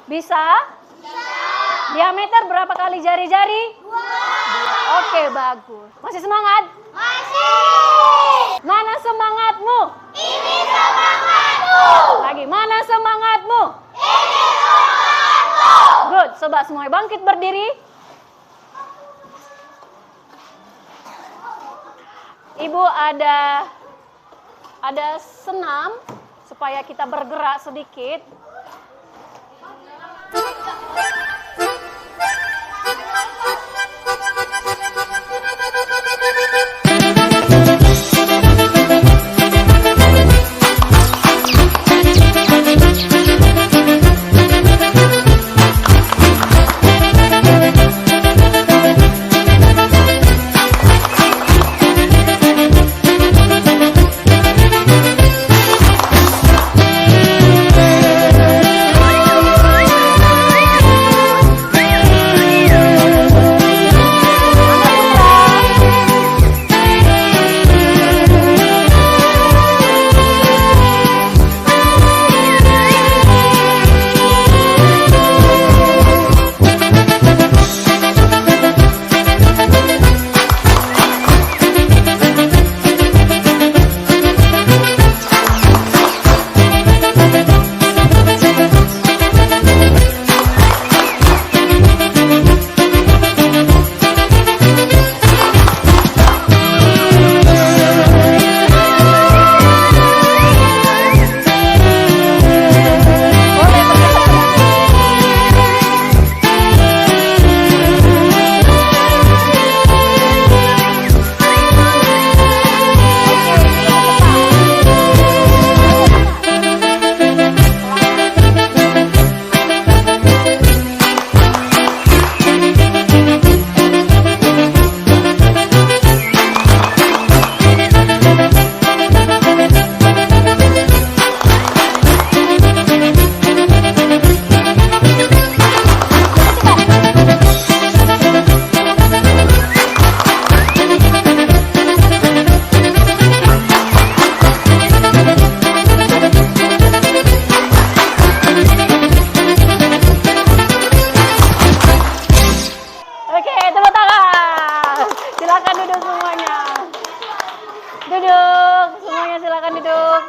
Bisa? Diameter berapa kali jari-jari? 2. Oke, bagus. Masih semangat? Masih. Mana semangatmu? Ini semangatmu. Lagi, mana semangatmu? Ini semangatmu. Good, coba semuanya bangkit berdiri. Ibu ada senam supaya kita bergerak sedikit.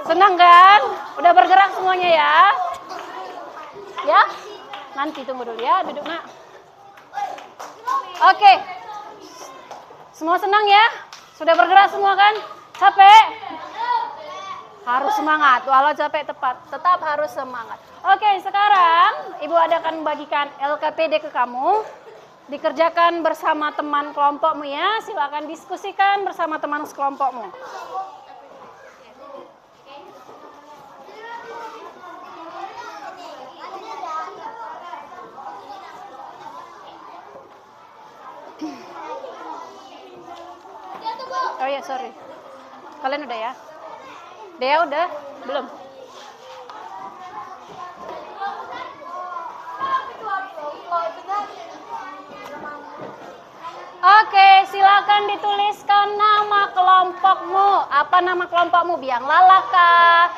Senang kan? Udah bergerak semuanya ya? Ya? Nanti tunggu dulu ya, duduk nak. Oke. Semua senang ya? Sudah bergerak semua kan? Capek? Harus semangat, walau capek tetap harus semangat. Oke, sekarang Ibu akan bagikan LKPD ke kamu. Dikerjakan bersama teman kelompokmu ya. Silakan diskusikan bersama teman sekelompokmu. Oh ya, sorry. Kalian udah ya? Dea udah? Belum? Oke, silakan dituliskan nama kelompokmu. Apa nama kelompokmu? Biang lalaka,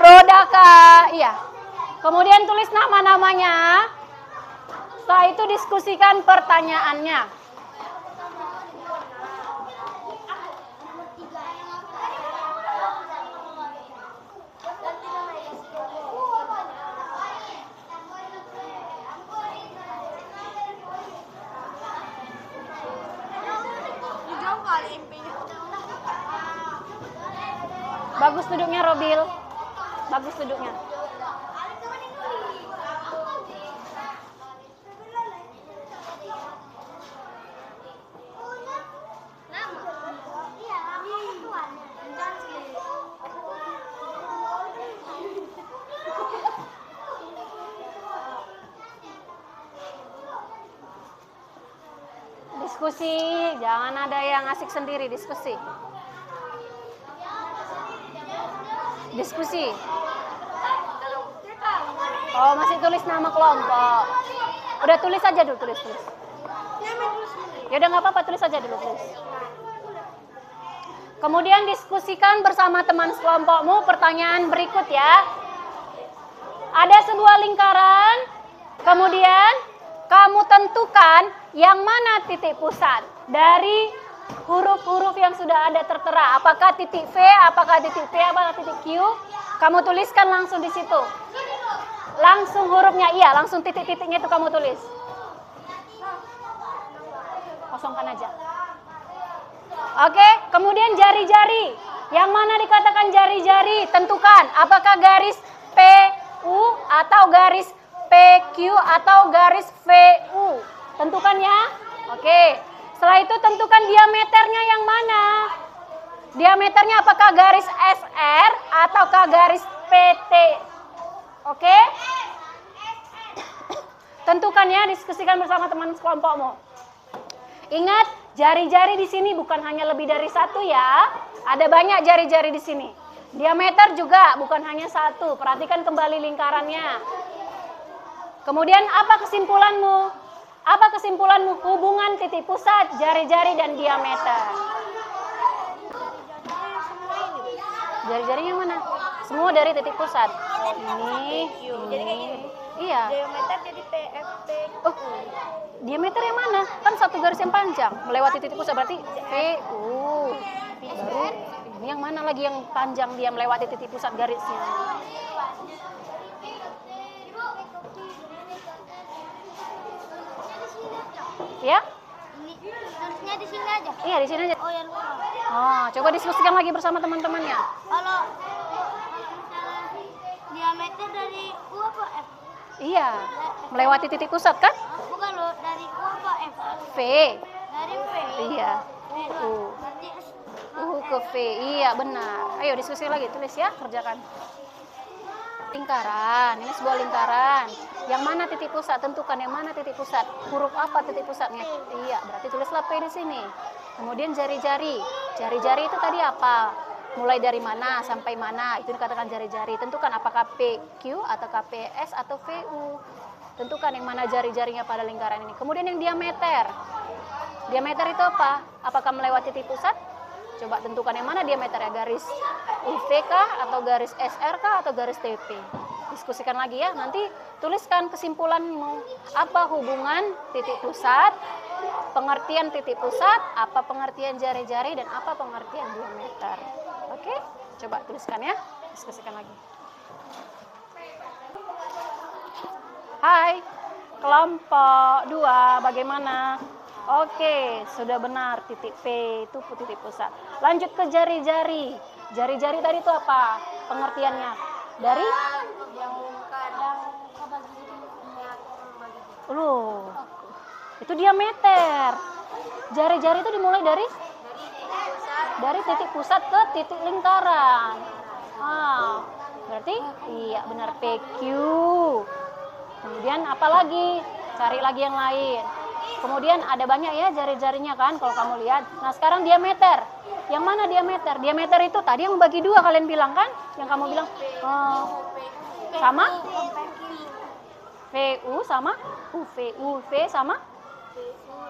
rodaka, iya. Kemudian tulis nama-namanya. Setelah itu diskusikan pertanyaannya. Bagus duduknya, Robil. Bagus duduknya. Diskusi, jangan ada yang asik sendiri, diskusi. Diskusi. Oh, masih tulis nama kelompok. Udah tulis aja dulu, tulis. Ya udah nggak apa-apa, tulis aja dulu, tulis. Kemudian diskusikan bersama teman sekelompokmu pertanyaan berikut ya. Ada sebuah lingkaran, kemudian kamu tentukan yang mana titik pusat dari huruf-huruf yang sudah ada tertera. Apakah titik V, apakah titik P, apakah titik Q? Kamu tuliskan langsung di situ. Langsung hurufnya, iya, langsung titik-titiknya itu kamu tulis. Kosongkan aja. Oke, kemudian jari-jari. Yang mana dikatakan jari-jari? Tentukan apakah garis PU atau garis PQ atau garis VU. Tentukan ya. Oke. Setelah itu tentukan diameternya yang mana. Diameternya apakah garis SR ataukah garis PT. Oke. Tentukan ya, diskusikan bersama teman sekelompokmu. Ingat, jari-jari di sini bukan hanya lebih dari satu ya. Ada banyak jari-jari di sini. Diameter juga bukan hanya satu. Perhatikan kembali lingkarannya. Kemudian apa kesimpulanmu? Apa kesimpulanmu? Hubungan titik pusat, jari-jari, dan diameter. Jari-jarinya mana? Semua dari titik pusat. Ini. Iya. Diameter jadi PFP. Oh, diameter yang mana? Kan satu garis yang panjang melewati titik pusat, berarti PU. Baru ini yang mana lagi yang panjang dia melewati titik pusat garisnya? Ya? Tulisnya di sini aja. Iya, di sini aja. Oh ya lupa. Oh, coba diskusikan lagi bersama teman-temannya. Kalau misalnya diameter dari U apa F? Iya, melewati titik pusat kan? Bukan loh, dari U apa F? V. Dari V. Iya. V2. Berarti S. Ke V. Iya, benar. Ayo diskusi lagi, tulis ya, kerjakan. Lingkaran, ini sebuah lingkaran. Yang mana titik pusat? Tentukan yang mana titik pusat. Huruf apa titik pusatnya? Iya, berarti tulislah P di sini. Kemudian jari-jari. Jari-jari itu tadi apa? Mulai dari mana sampai mana? Itu dikatakan jari-jari. Tentukan apakah PQ atau KPS atau VU. Tentukan yang mana jari-jarinya pada lingkaran ini. Kemudian yang diameter. Diameter itu apa? Apakah melewati titik pusat? Coba tentukan yang mana diameter ya, garis UV kah atau garis SR kah atau garis TP. Diskusikan lagi ya, nanti tuliskan kesimpulanmu. Apa hubungan titik pusat, pengertian titik pusat, apa pengertian jari-jari, dan apa pengertian diameter. Oke, coba tuliskan ya, diskusikan lagi. Hai, kelompok 2 bagaimana? Oke, sudah benar, titik P itu titik pusat. Lanjut ke jari-jari. Jari-jari tadi itu apa pengertiannya? Dari? Yang kadang kebagi Loh, itu diameter. Jari-jari itu dimulai dari titik pusat ke titik lingkaran. Berarti iya benar PQ. Kemudian apa lagi? Cari lagi yang lain. Kemudian ada banyak ya jari-jarinya kan kalau kamu lihat. Nah sekarang diameter. Yang mana diameter? Diameter itu tadi yang bagi dua kalian bilang kan? Yang kamu bilang sama? VU sama UV. UV sama?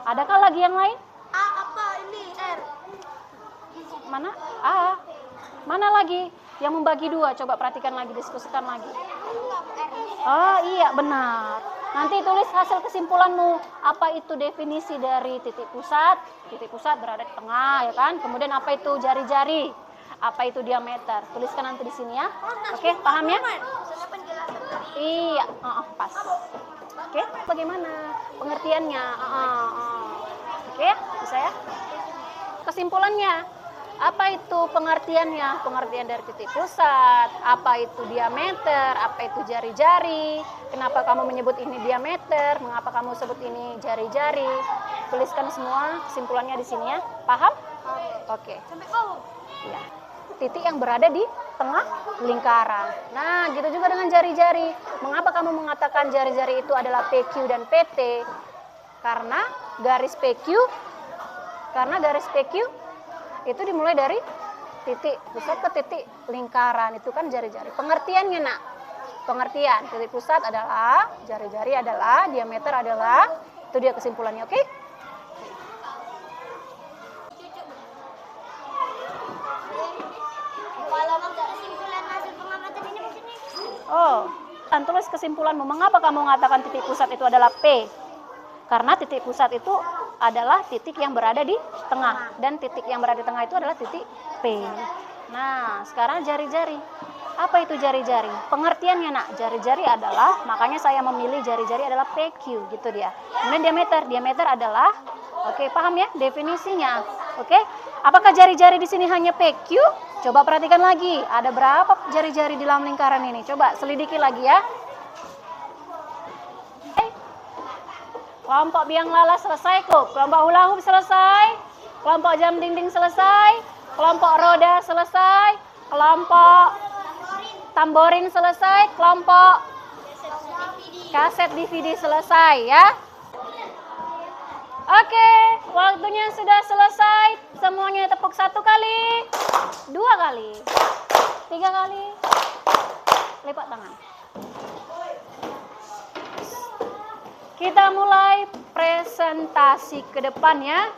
Adakah lagi yang lain? A apa ini R? Mana? A. Mana lagi? Yang membagi dua. Coba perhatikan lagi, diskusikan lagi. Oh iya benar. Nanti tulis hasil kesimpulanmu. Apa itu definisi dari titik pusat? Titik pusat berada di tengah, ya kan? Kemudian apa itu jari-jari? Apa itu diameter? Tuliskan nanti di sini ya. Oke, paham ya? Iya, pas. Oke, bagaimana pengertiannya? Oke, bisa ya? Kesimpulannya, Apa itu pengertiannya? Pengertian dari titik pusat, apa itu diameter, apa itu jari-jari, kenapa kamu menyebut ini diameter, mengapa kamu sebut ini jari-jari. Tuliskan semua kesimpulannya di sini ya. Paham? Oke. Sampai kau. Ya. Titik yang berada di tengah lingkaran. Nah, gitu juga dengan jari-jari. Mengapa kamu mengatakan jari-jari itu adalah PQ dan PT? Karena garis PQ itu dimulai dari titik pusat ke titik lingkaran, itu kan jari-jari. Pengertiannya nak, pengertian titik pusat adalah jari-jari adalah diameter adalah, itu dia kesimpulannya. Oke? Oh, tulis kesimpulanmu. Mengapa kamu mengatakan titik pusat itu adalah P? Karena titik pusat itu adalah titik yang berada di tengah, dan titik yang berada di tengah itu adalah titik P. Nah, sekarang jari-jari. Apa itu jari-jari? Pengertiannya nak, jari-jari adalah, makanya saya memilih jari-jari adalah PQ, gitu dia. Kemudian diameter adalah, oke, paham ya definisinya? Oke, apakah jari-jari di sini hanya PQ? Coba perhatikan lagi, ada berapa jari-jari di dalam lingkaran ini? Coba selidiki lagi ya. Kelompok biang lala selesai kok, kelompok hula hoop selesai, kelompok jam dinding selesai, kelompok roda selesai, kelompok tamborin selesai, kelompok kaset DVD selesai ya. Oke, waktunya sudah selesai. Semuanya tepuk 1 kali, 2 kali, 3 kali. Lipat tangan. Kita mulai presentasi ke depan ya.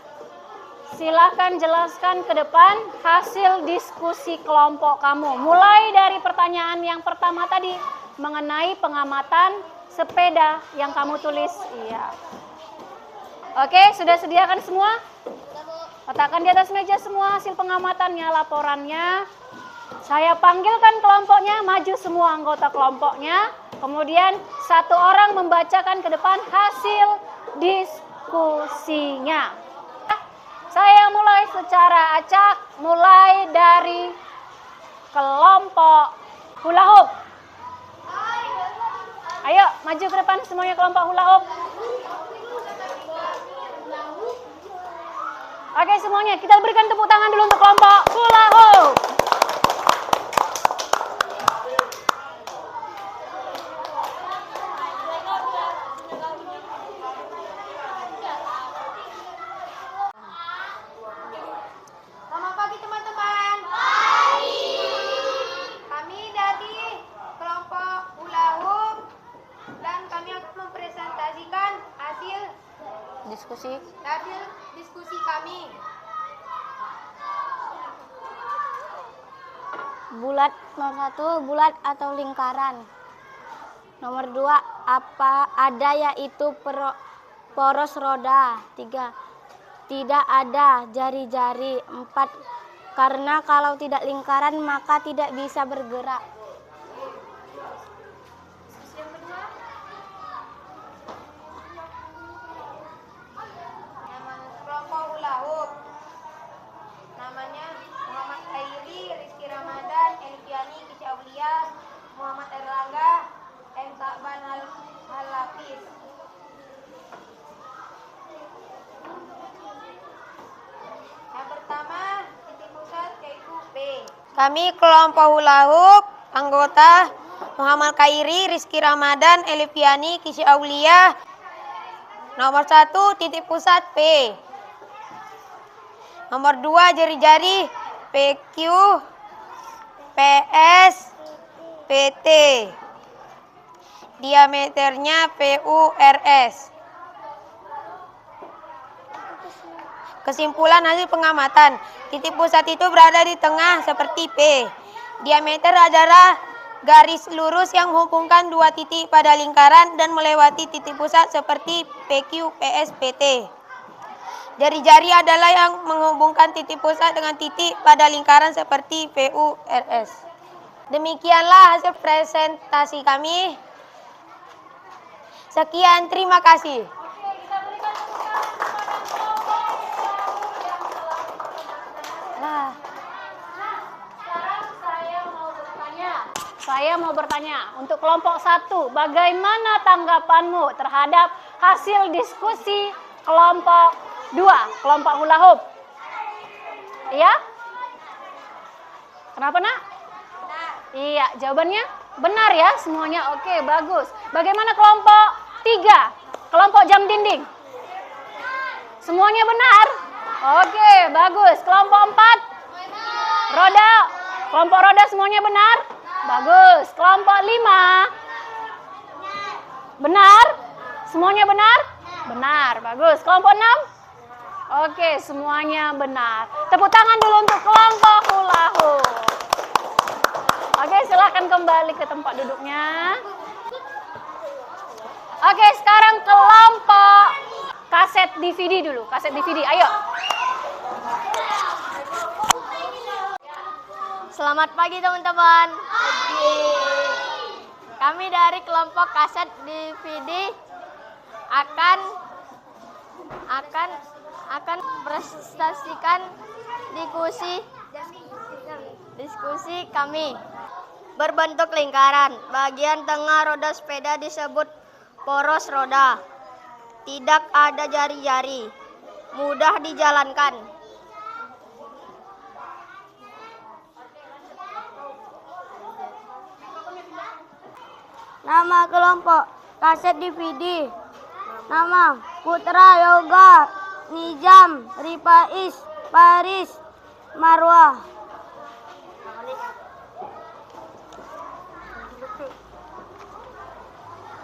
Silakan jelaskan ke depan hasil diskusi kelompok kamu. Mulai dari pertanyaan yang pertama tadi mengenai pengamatan sepeda yang kamu tulis. Iya. Oke, sudah sediakan semua? Letakkan di atas meja semua hasil pengamatannya, laporannya. Saya panggilkan kelompoknya, maju semua anggota kelompoknya. Kemudian satu orang membacakan ke depan hasil diskusinya. Saya mulai secara acak, mulai dari kelompok hula hoop. Ayo, maju ke depan semuanya kelompok hula hoop. Oke semuanya, kita berikan tepuk tangan dulu untuk kelompok hula hoop. Selamat pagi teman-teman. Pagi. Kami dari kelompok hula hoop dan kami akan mempresentasikan hasil diskusi kami. Bulat nomor 1, bulat atau lingkaran. Nomor 2, apa ada yaitu poros roda. 3, tidak ada jari-jari. 4, karena kalau tidak lingkaran maka tidak bisa bergerak. Yang kedua, kelompok hula hoop. Namanya Muhammad Khairi, Rizky Ramadan, Elviani, Kici Aulia, Muhammad Erlangga, M. Takban Al-Hafiz. Yang pertama, titik pusat yaitu P. Kami kelompok hula hoop, anggota Muhammad Khairi, Rizky Ramadan, Elviani, Kici Aulia. Nomor 1, titik pusat P. Nomor 2, jari-jari PQ, PS, PT. Diameternya PURS. Kesimpulan hasil pengamatan. Titik pusat itu berada di tengah seperti P. Diameter adalah garis lurus yang menghubungkan dua titik pada lingkaran dan melewati titik pusat seperti PQ, PS, PT. Jari-jari adalah yang menghubungkan titik pusat dengan titik pada lingkaran seperti PURS. Demikianlah hasil presentasi kami. Sekian, terima kasih. Nah. Saya mau bertanya, untuk kelompok 1, bagaimana tanggapanmu terhadap hasil diskusi kelompok 2, kelompok hula hoop? Iya? Kenapa, Nak? Iya, jawabannya benar ya semuanya. Oke, bagus. Bagaimana kelompok 3, kelompok jam dinding? Semuanya benar? Oke, bagus. Kelompok 4, roda. Kelompok roda semuanya benar? Bagus. Kelompok 5, benar? Semuanya benar? Benar, bagus. Kelompok 6? Oke, semuanya benar. Tepuk tangan dulu untuk kelompok hula hoop. Oke, silakan kembali ke tempat duduknya. Oke, sekarang kelompok kaset DVD dulu. Kaset DVD, ayo. Selamat pagi teman-teman. Kami dari kelompok kaset DVD akan presentasikan diskusi kami. Berbentuk lingkaran. Bagian tengah roda sepeda disebut poros roda. Tidak ada jari-jari. Mudah dijalankan. Nama kelompok kaset DVD. Nama Putra Yoga, Nizam, Rifais, Paris, Marwah.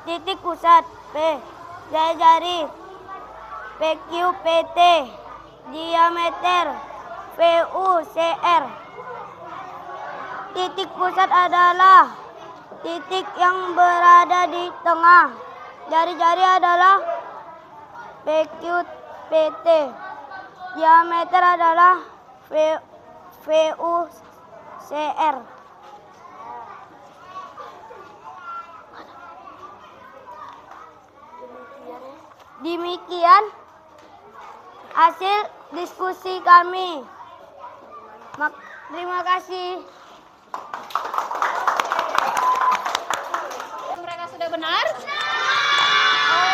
Titik pusat P, jari-jari, PQ, PT, diameter, VU, CR. Titik pusat adalah titik yang berada di tengah. Jari-jari adalah PQ, PT. Diameter adalah VU, CR. Demikian hasil diskusi kami. Terima kasih. Mereka sudah benar?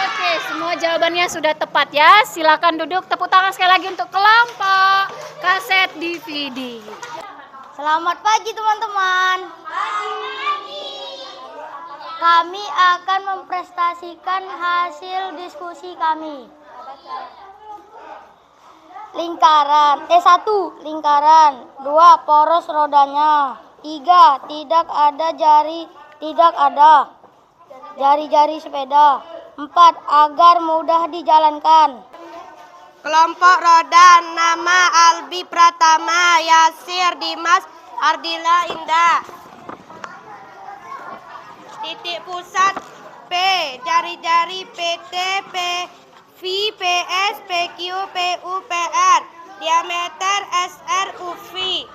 Oke, semua jawabannya sudah tepat ya. Silakan duduk. Tepuk tangan sekali lagi untuk kelompok kaset DVD. Selamat pagi teman-teman. Kami akan mempresentasikan hasil diskusi kami. Lingkaran. 1. Lingkaran. 2. Poros rodanya. 3. Tidak ada jari-jari sepeda. 4. Agar mudah dijalankan. Kelompok roda, nama Albi Pratama, Yasir Dimas, Ardila Indah. Titik pusat P, jari-jari PT, PV, PS, PQ, PU, PR. Diameter SR, UV.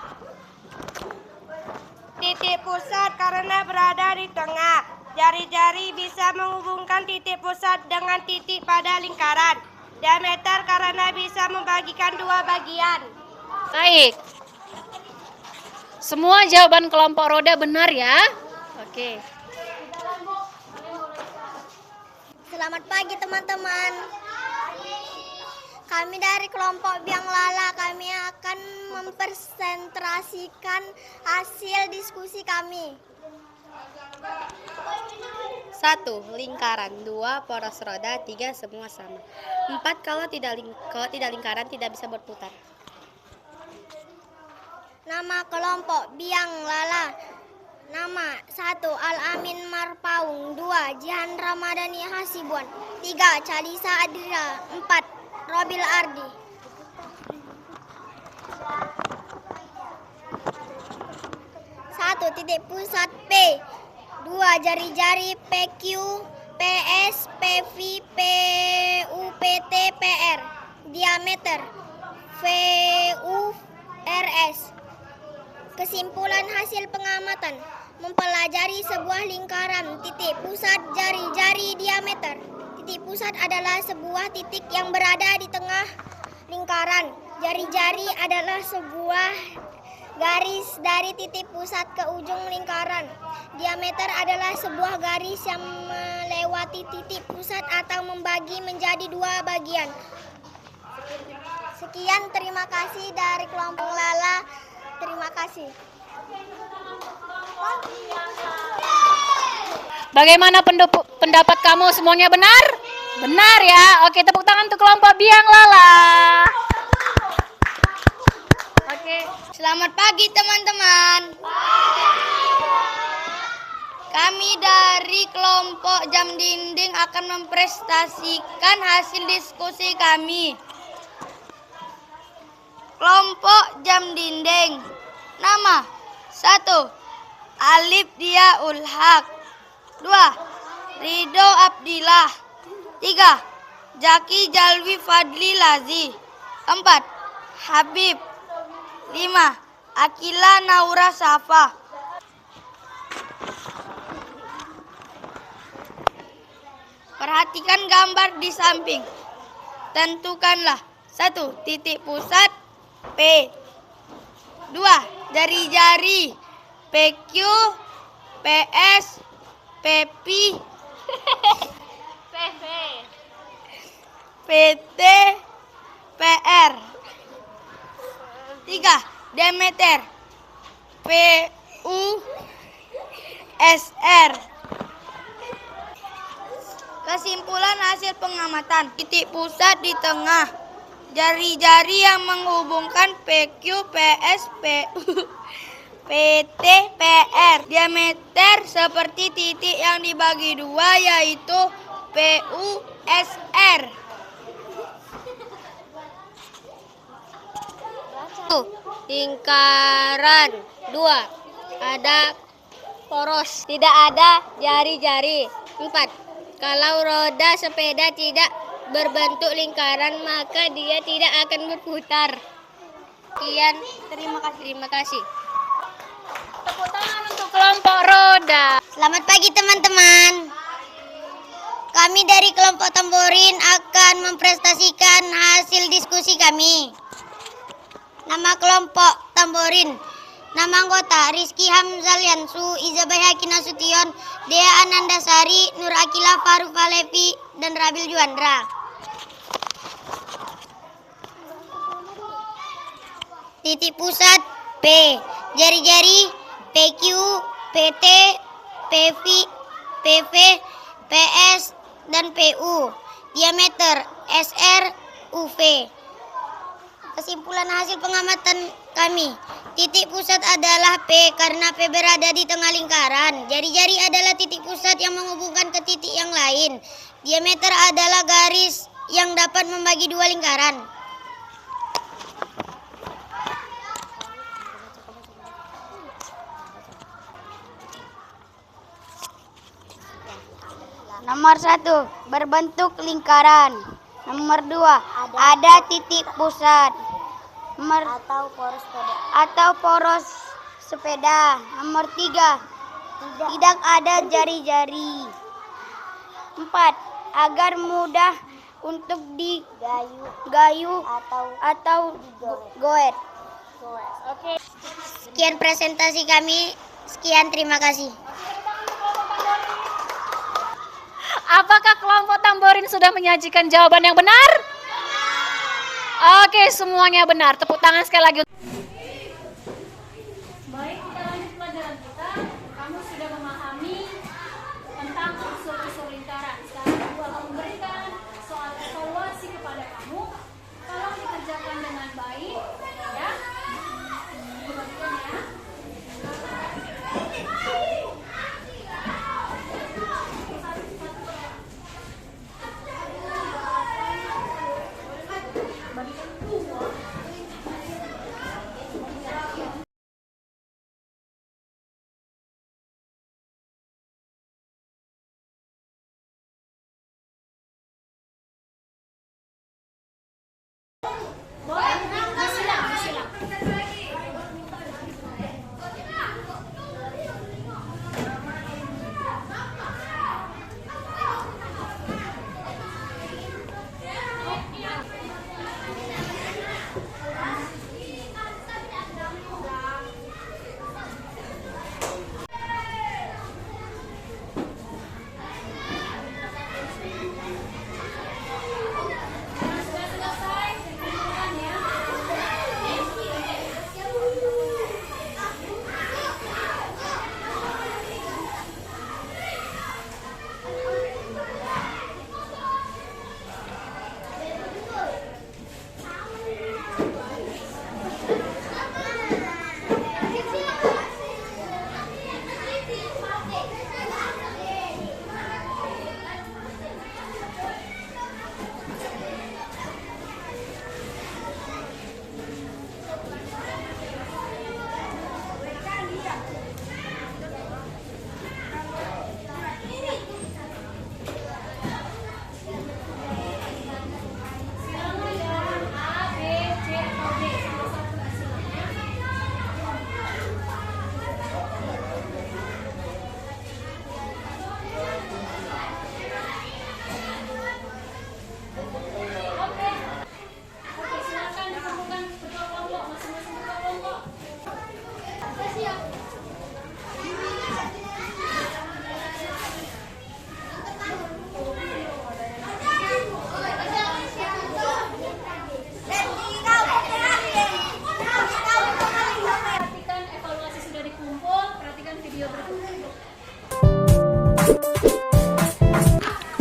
Titik pusat karena berada di tengah. Jari-jari bisa menghubungkan titik pusat dengan titik pada lingkaran. Diameter karena bisa membagikan dua bagian. Baik. Semua jawaban kelompok roda benar ya? Oke. Selamat pagi teman-teman. Kami dari kelompok Biang Lala, kami akan mempresentasikan hasil diskusi kami. 1. Lingkaran. 2. Poros roda. 3. Semua sama. 4. Kalau tidak lingkaran tidak bisa berputar. Nama kelompok Biang Lala. Nama 1. Al-Amin Marpaung. 2. Jihan Ramadhani Hasibuan. 3. Calisa Adira. 4. Robil Ardi. 1. Titik pusat P. 2. Jari-jari PQ, PS, PV, PU, PT, PR. Diameter VU, RS. Kesimpulan hasil pengamatan. Mempelajari sebuah lingkaran. Titik pusat jari-jari diameter. Titik pusat adalah sebuah titik yang berada di tengah lingkaran. Jari-jari adalah sebuah Garis dari titik pusat ke ujung lingkaran. Diameter adalah sebuah garis yang melewati titik pusat atau membagi menjadi dua bagian. Sekian, terima kasih dari kelompok Lala. Terima kasih. Bagaimana pendapat kamu? Semuanya benar? Benar ya. Oke, tepuk tangan untuk kelompok Biang Lala. Oke. Selamat pagi teman-teman. Kami dari kelompok Jam Dinding akan mempresentasikan hasil diskusi kami. Kelompok Jam Dinding. Nama 1. Alif Dia Ulhak. 2. Ridho Abdillah. 3. Jaki Jalwi Fadli Lazi. 4. Habib. 5. Akila Naura Safa. Perhatikan gambar di samping. Tentukanlah 1. Titik pusat P. 2. Jari-jari PQ, PS, PP, PT, PR. 3. Demeter PU, SR. Kesimpulan hasil pengamatan. Titik pusat di tengah. Jari-jari yang menghubungkan PQ, PS, PU, PT, PR. Diameter seperti titik yang dibagi dua, yaitu PU, SR. Lingkaran 2. Ada poros, tidak ada jari-jari. 4. Kalau roda sepeda tidak berbentuk lingkaran, maka dia tidak akan berputar. Sekian, terima kasih. Tepuk tangan untuk kelompok roda. Selamat pagi teman-teman. Kami dari kelompok Tamborin akan mempresentasikan hasil diskusi kami. Nama kelompok Tamborin. Nama anggota Rizky Hamzal Yansu, Izabah Yakin Nasution, Dea Anandasari, Nur Akila Faruk Falevi, dan Rabil Juandra. Titik pusat P. Jari-jari PQ, PT, PV, PV, PS, dan PU. Diameter SR, UV. Kesimpulan hasil pengamatan kami. Titik pusat adalah P karena P berada di tengah lingkaran. Jari-jari adalah titik pusat yang menghubungkan ke titik yang lain. Diameter adalah garis yang dapat membagi dua lingkaran. Nomor 1, berbentuk lingkaran. Nomor 2, ada titik pusat. Atau poros sepeda. Nomor 3, tidak ada jari-jari. 4, agar mudah untuk digayu atau goet. Oke. Sekian presentasi kami. Sekian, terima kasih. Apakah kelompok Tamborin sudah menyajikan jawaban yang benar? Oke, semuanya benar. Tepuk tangan sekali lagi. Baik, kita lanjut pelajaran kita. Kamu sudah memahami tentang unsur-unsur lingkaran. Sekarang aku akan memberikan soal evaluasi kepada kamu. Tolong dikerjakan dengan baik, ya. Diperhatikan ya. Boleh, silakan.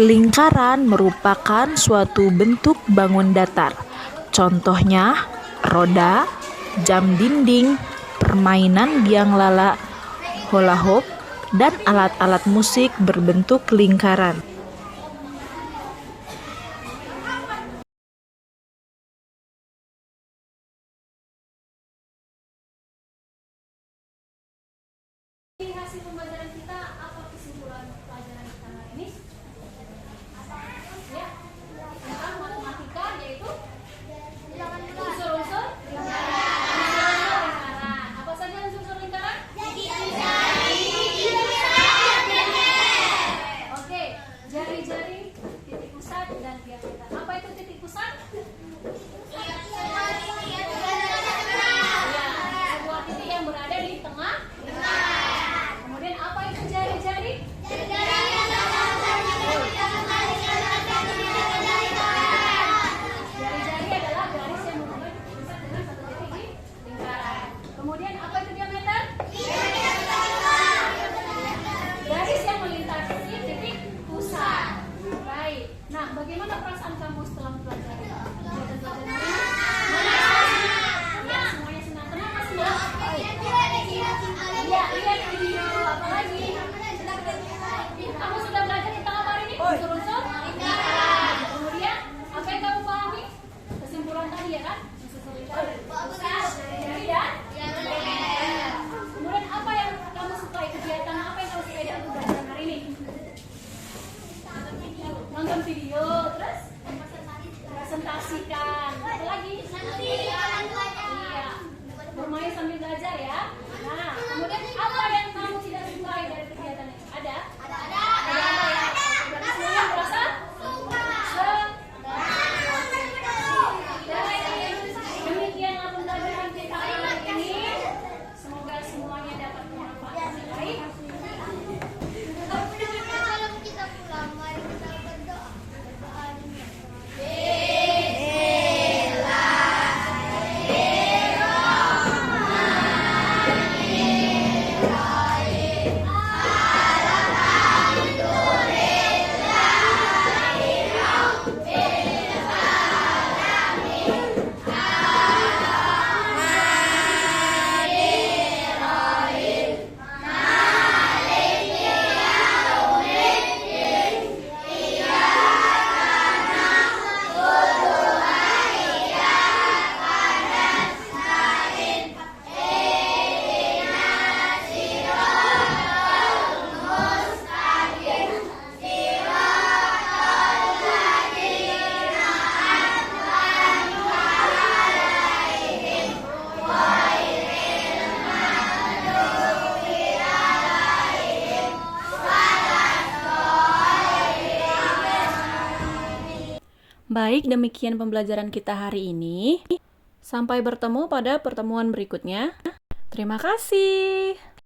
Lingkaran merupakan suatu bentuk bangun datar. Contohnya, roda, jam dinding, permainan biang lala, hula hoop, dan alat-alat musik berbentuk lingkaran. Hasil pembelajaran kita, apa kesimpulan pelajaran kita hari ini? Ya, tentang matematika yaitu unsur-unsur lingkaran. Apa saja unsur-unsur lingkaran? Oke, jari-jari, titik pusat, dan diameter. Apa itu titik pusat? Ya, sebuah titik yang berada di tengah. Kemudian apa itu jari-jari? Jari-jari adalah garis yang menghubungkan pusat dengan satu titik di lingkaran. Kemudian apa itu diameter? Garis yang melintasi titik pusat. Baik. Nah, bagaimana perasaan kamu setelah mempelajari pelajaran hari ini? Ya, semuanya senang. Kenapa senang? Iya, lihat video. Apa lagi? Kamu sudah belajar tentang apa hari ini? Unsur-unsur lingkaran. Kemudian, apa yang kamu pahami? Kesimpulan tadi ya kan? Unsur-unsur lingkaran. Jari dan diameter. Kemudian apa yang kamu sukai? Kegiatan apa yang kamu sukai dalam pembelajaran hari ini? Nonton video, terus presentasikan. Apa lagi? Iya, bermain sambil belajar ya. Nah, kemudian apa yang kamu tidak sukai dari kegiatan ini? Ada? Ada apa ya? Berarti semuanya merasa senang. Demikianlah pembelajaran kita hari ini. Semoga semuanya dapat bermanfaat yang baik. Kalau kita pulang, mari kita berdoa. Baik, demikian pembelajaran kita hari ini. Sampai bertemu pada pertemuan berikutnya. Terima kasih.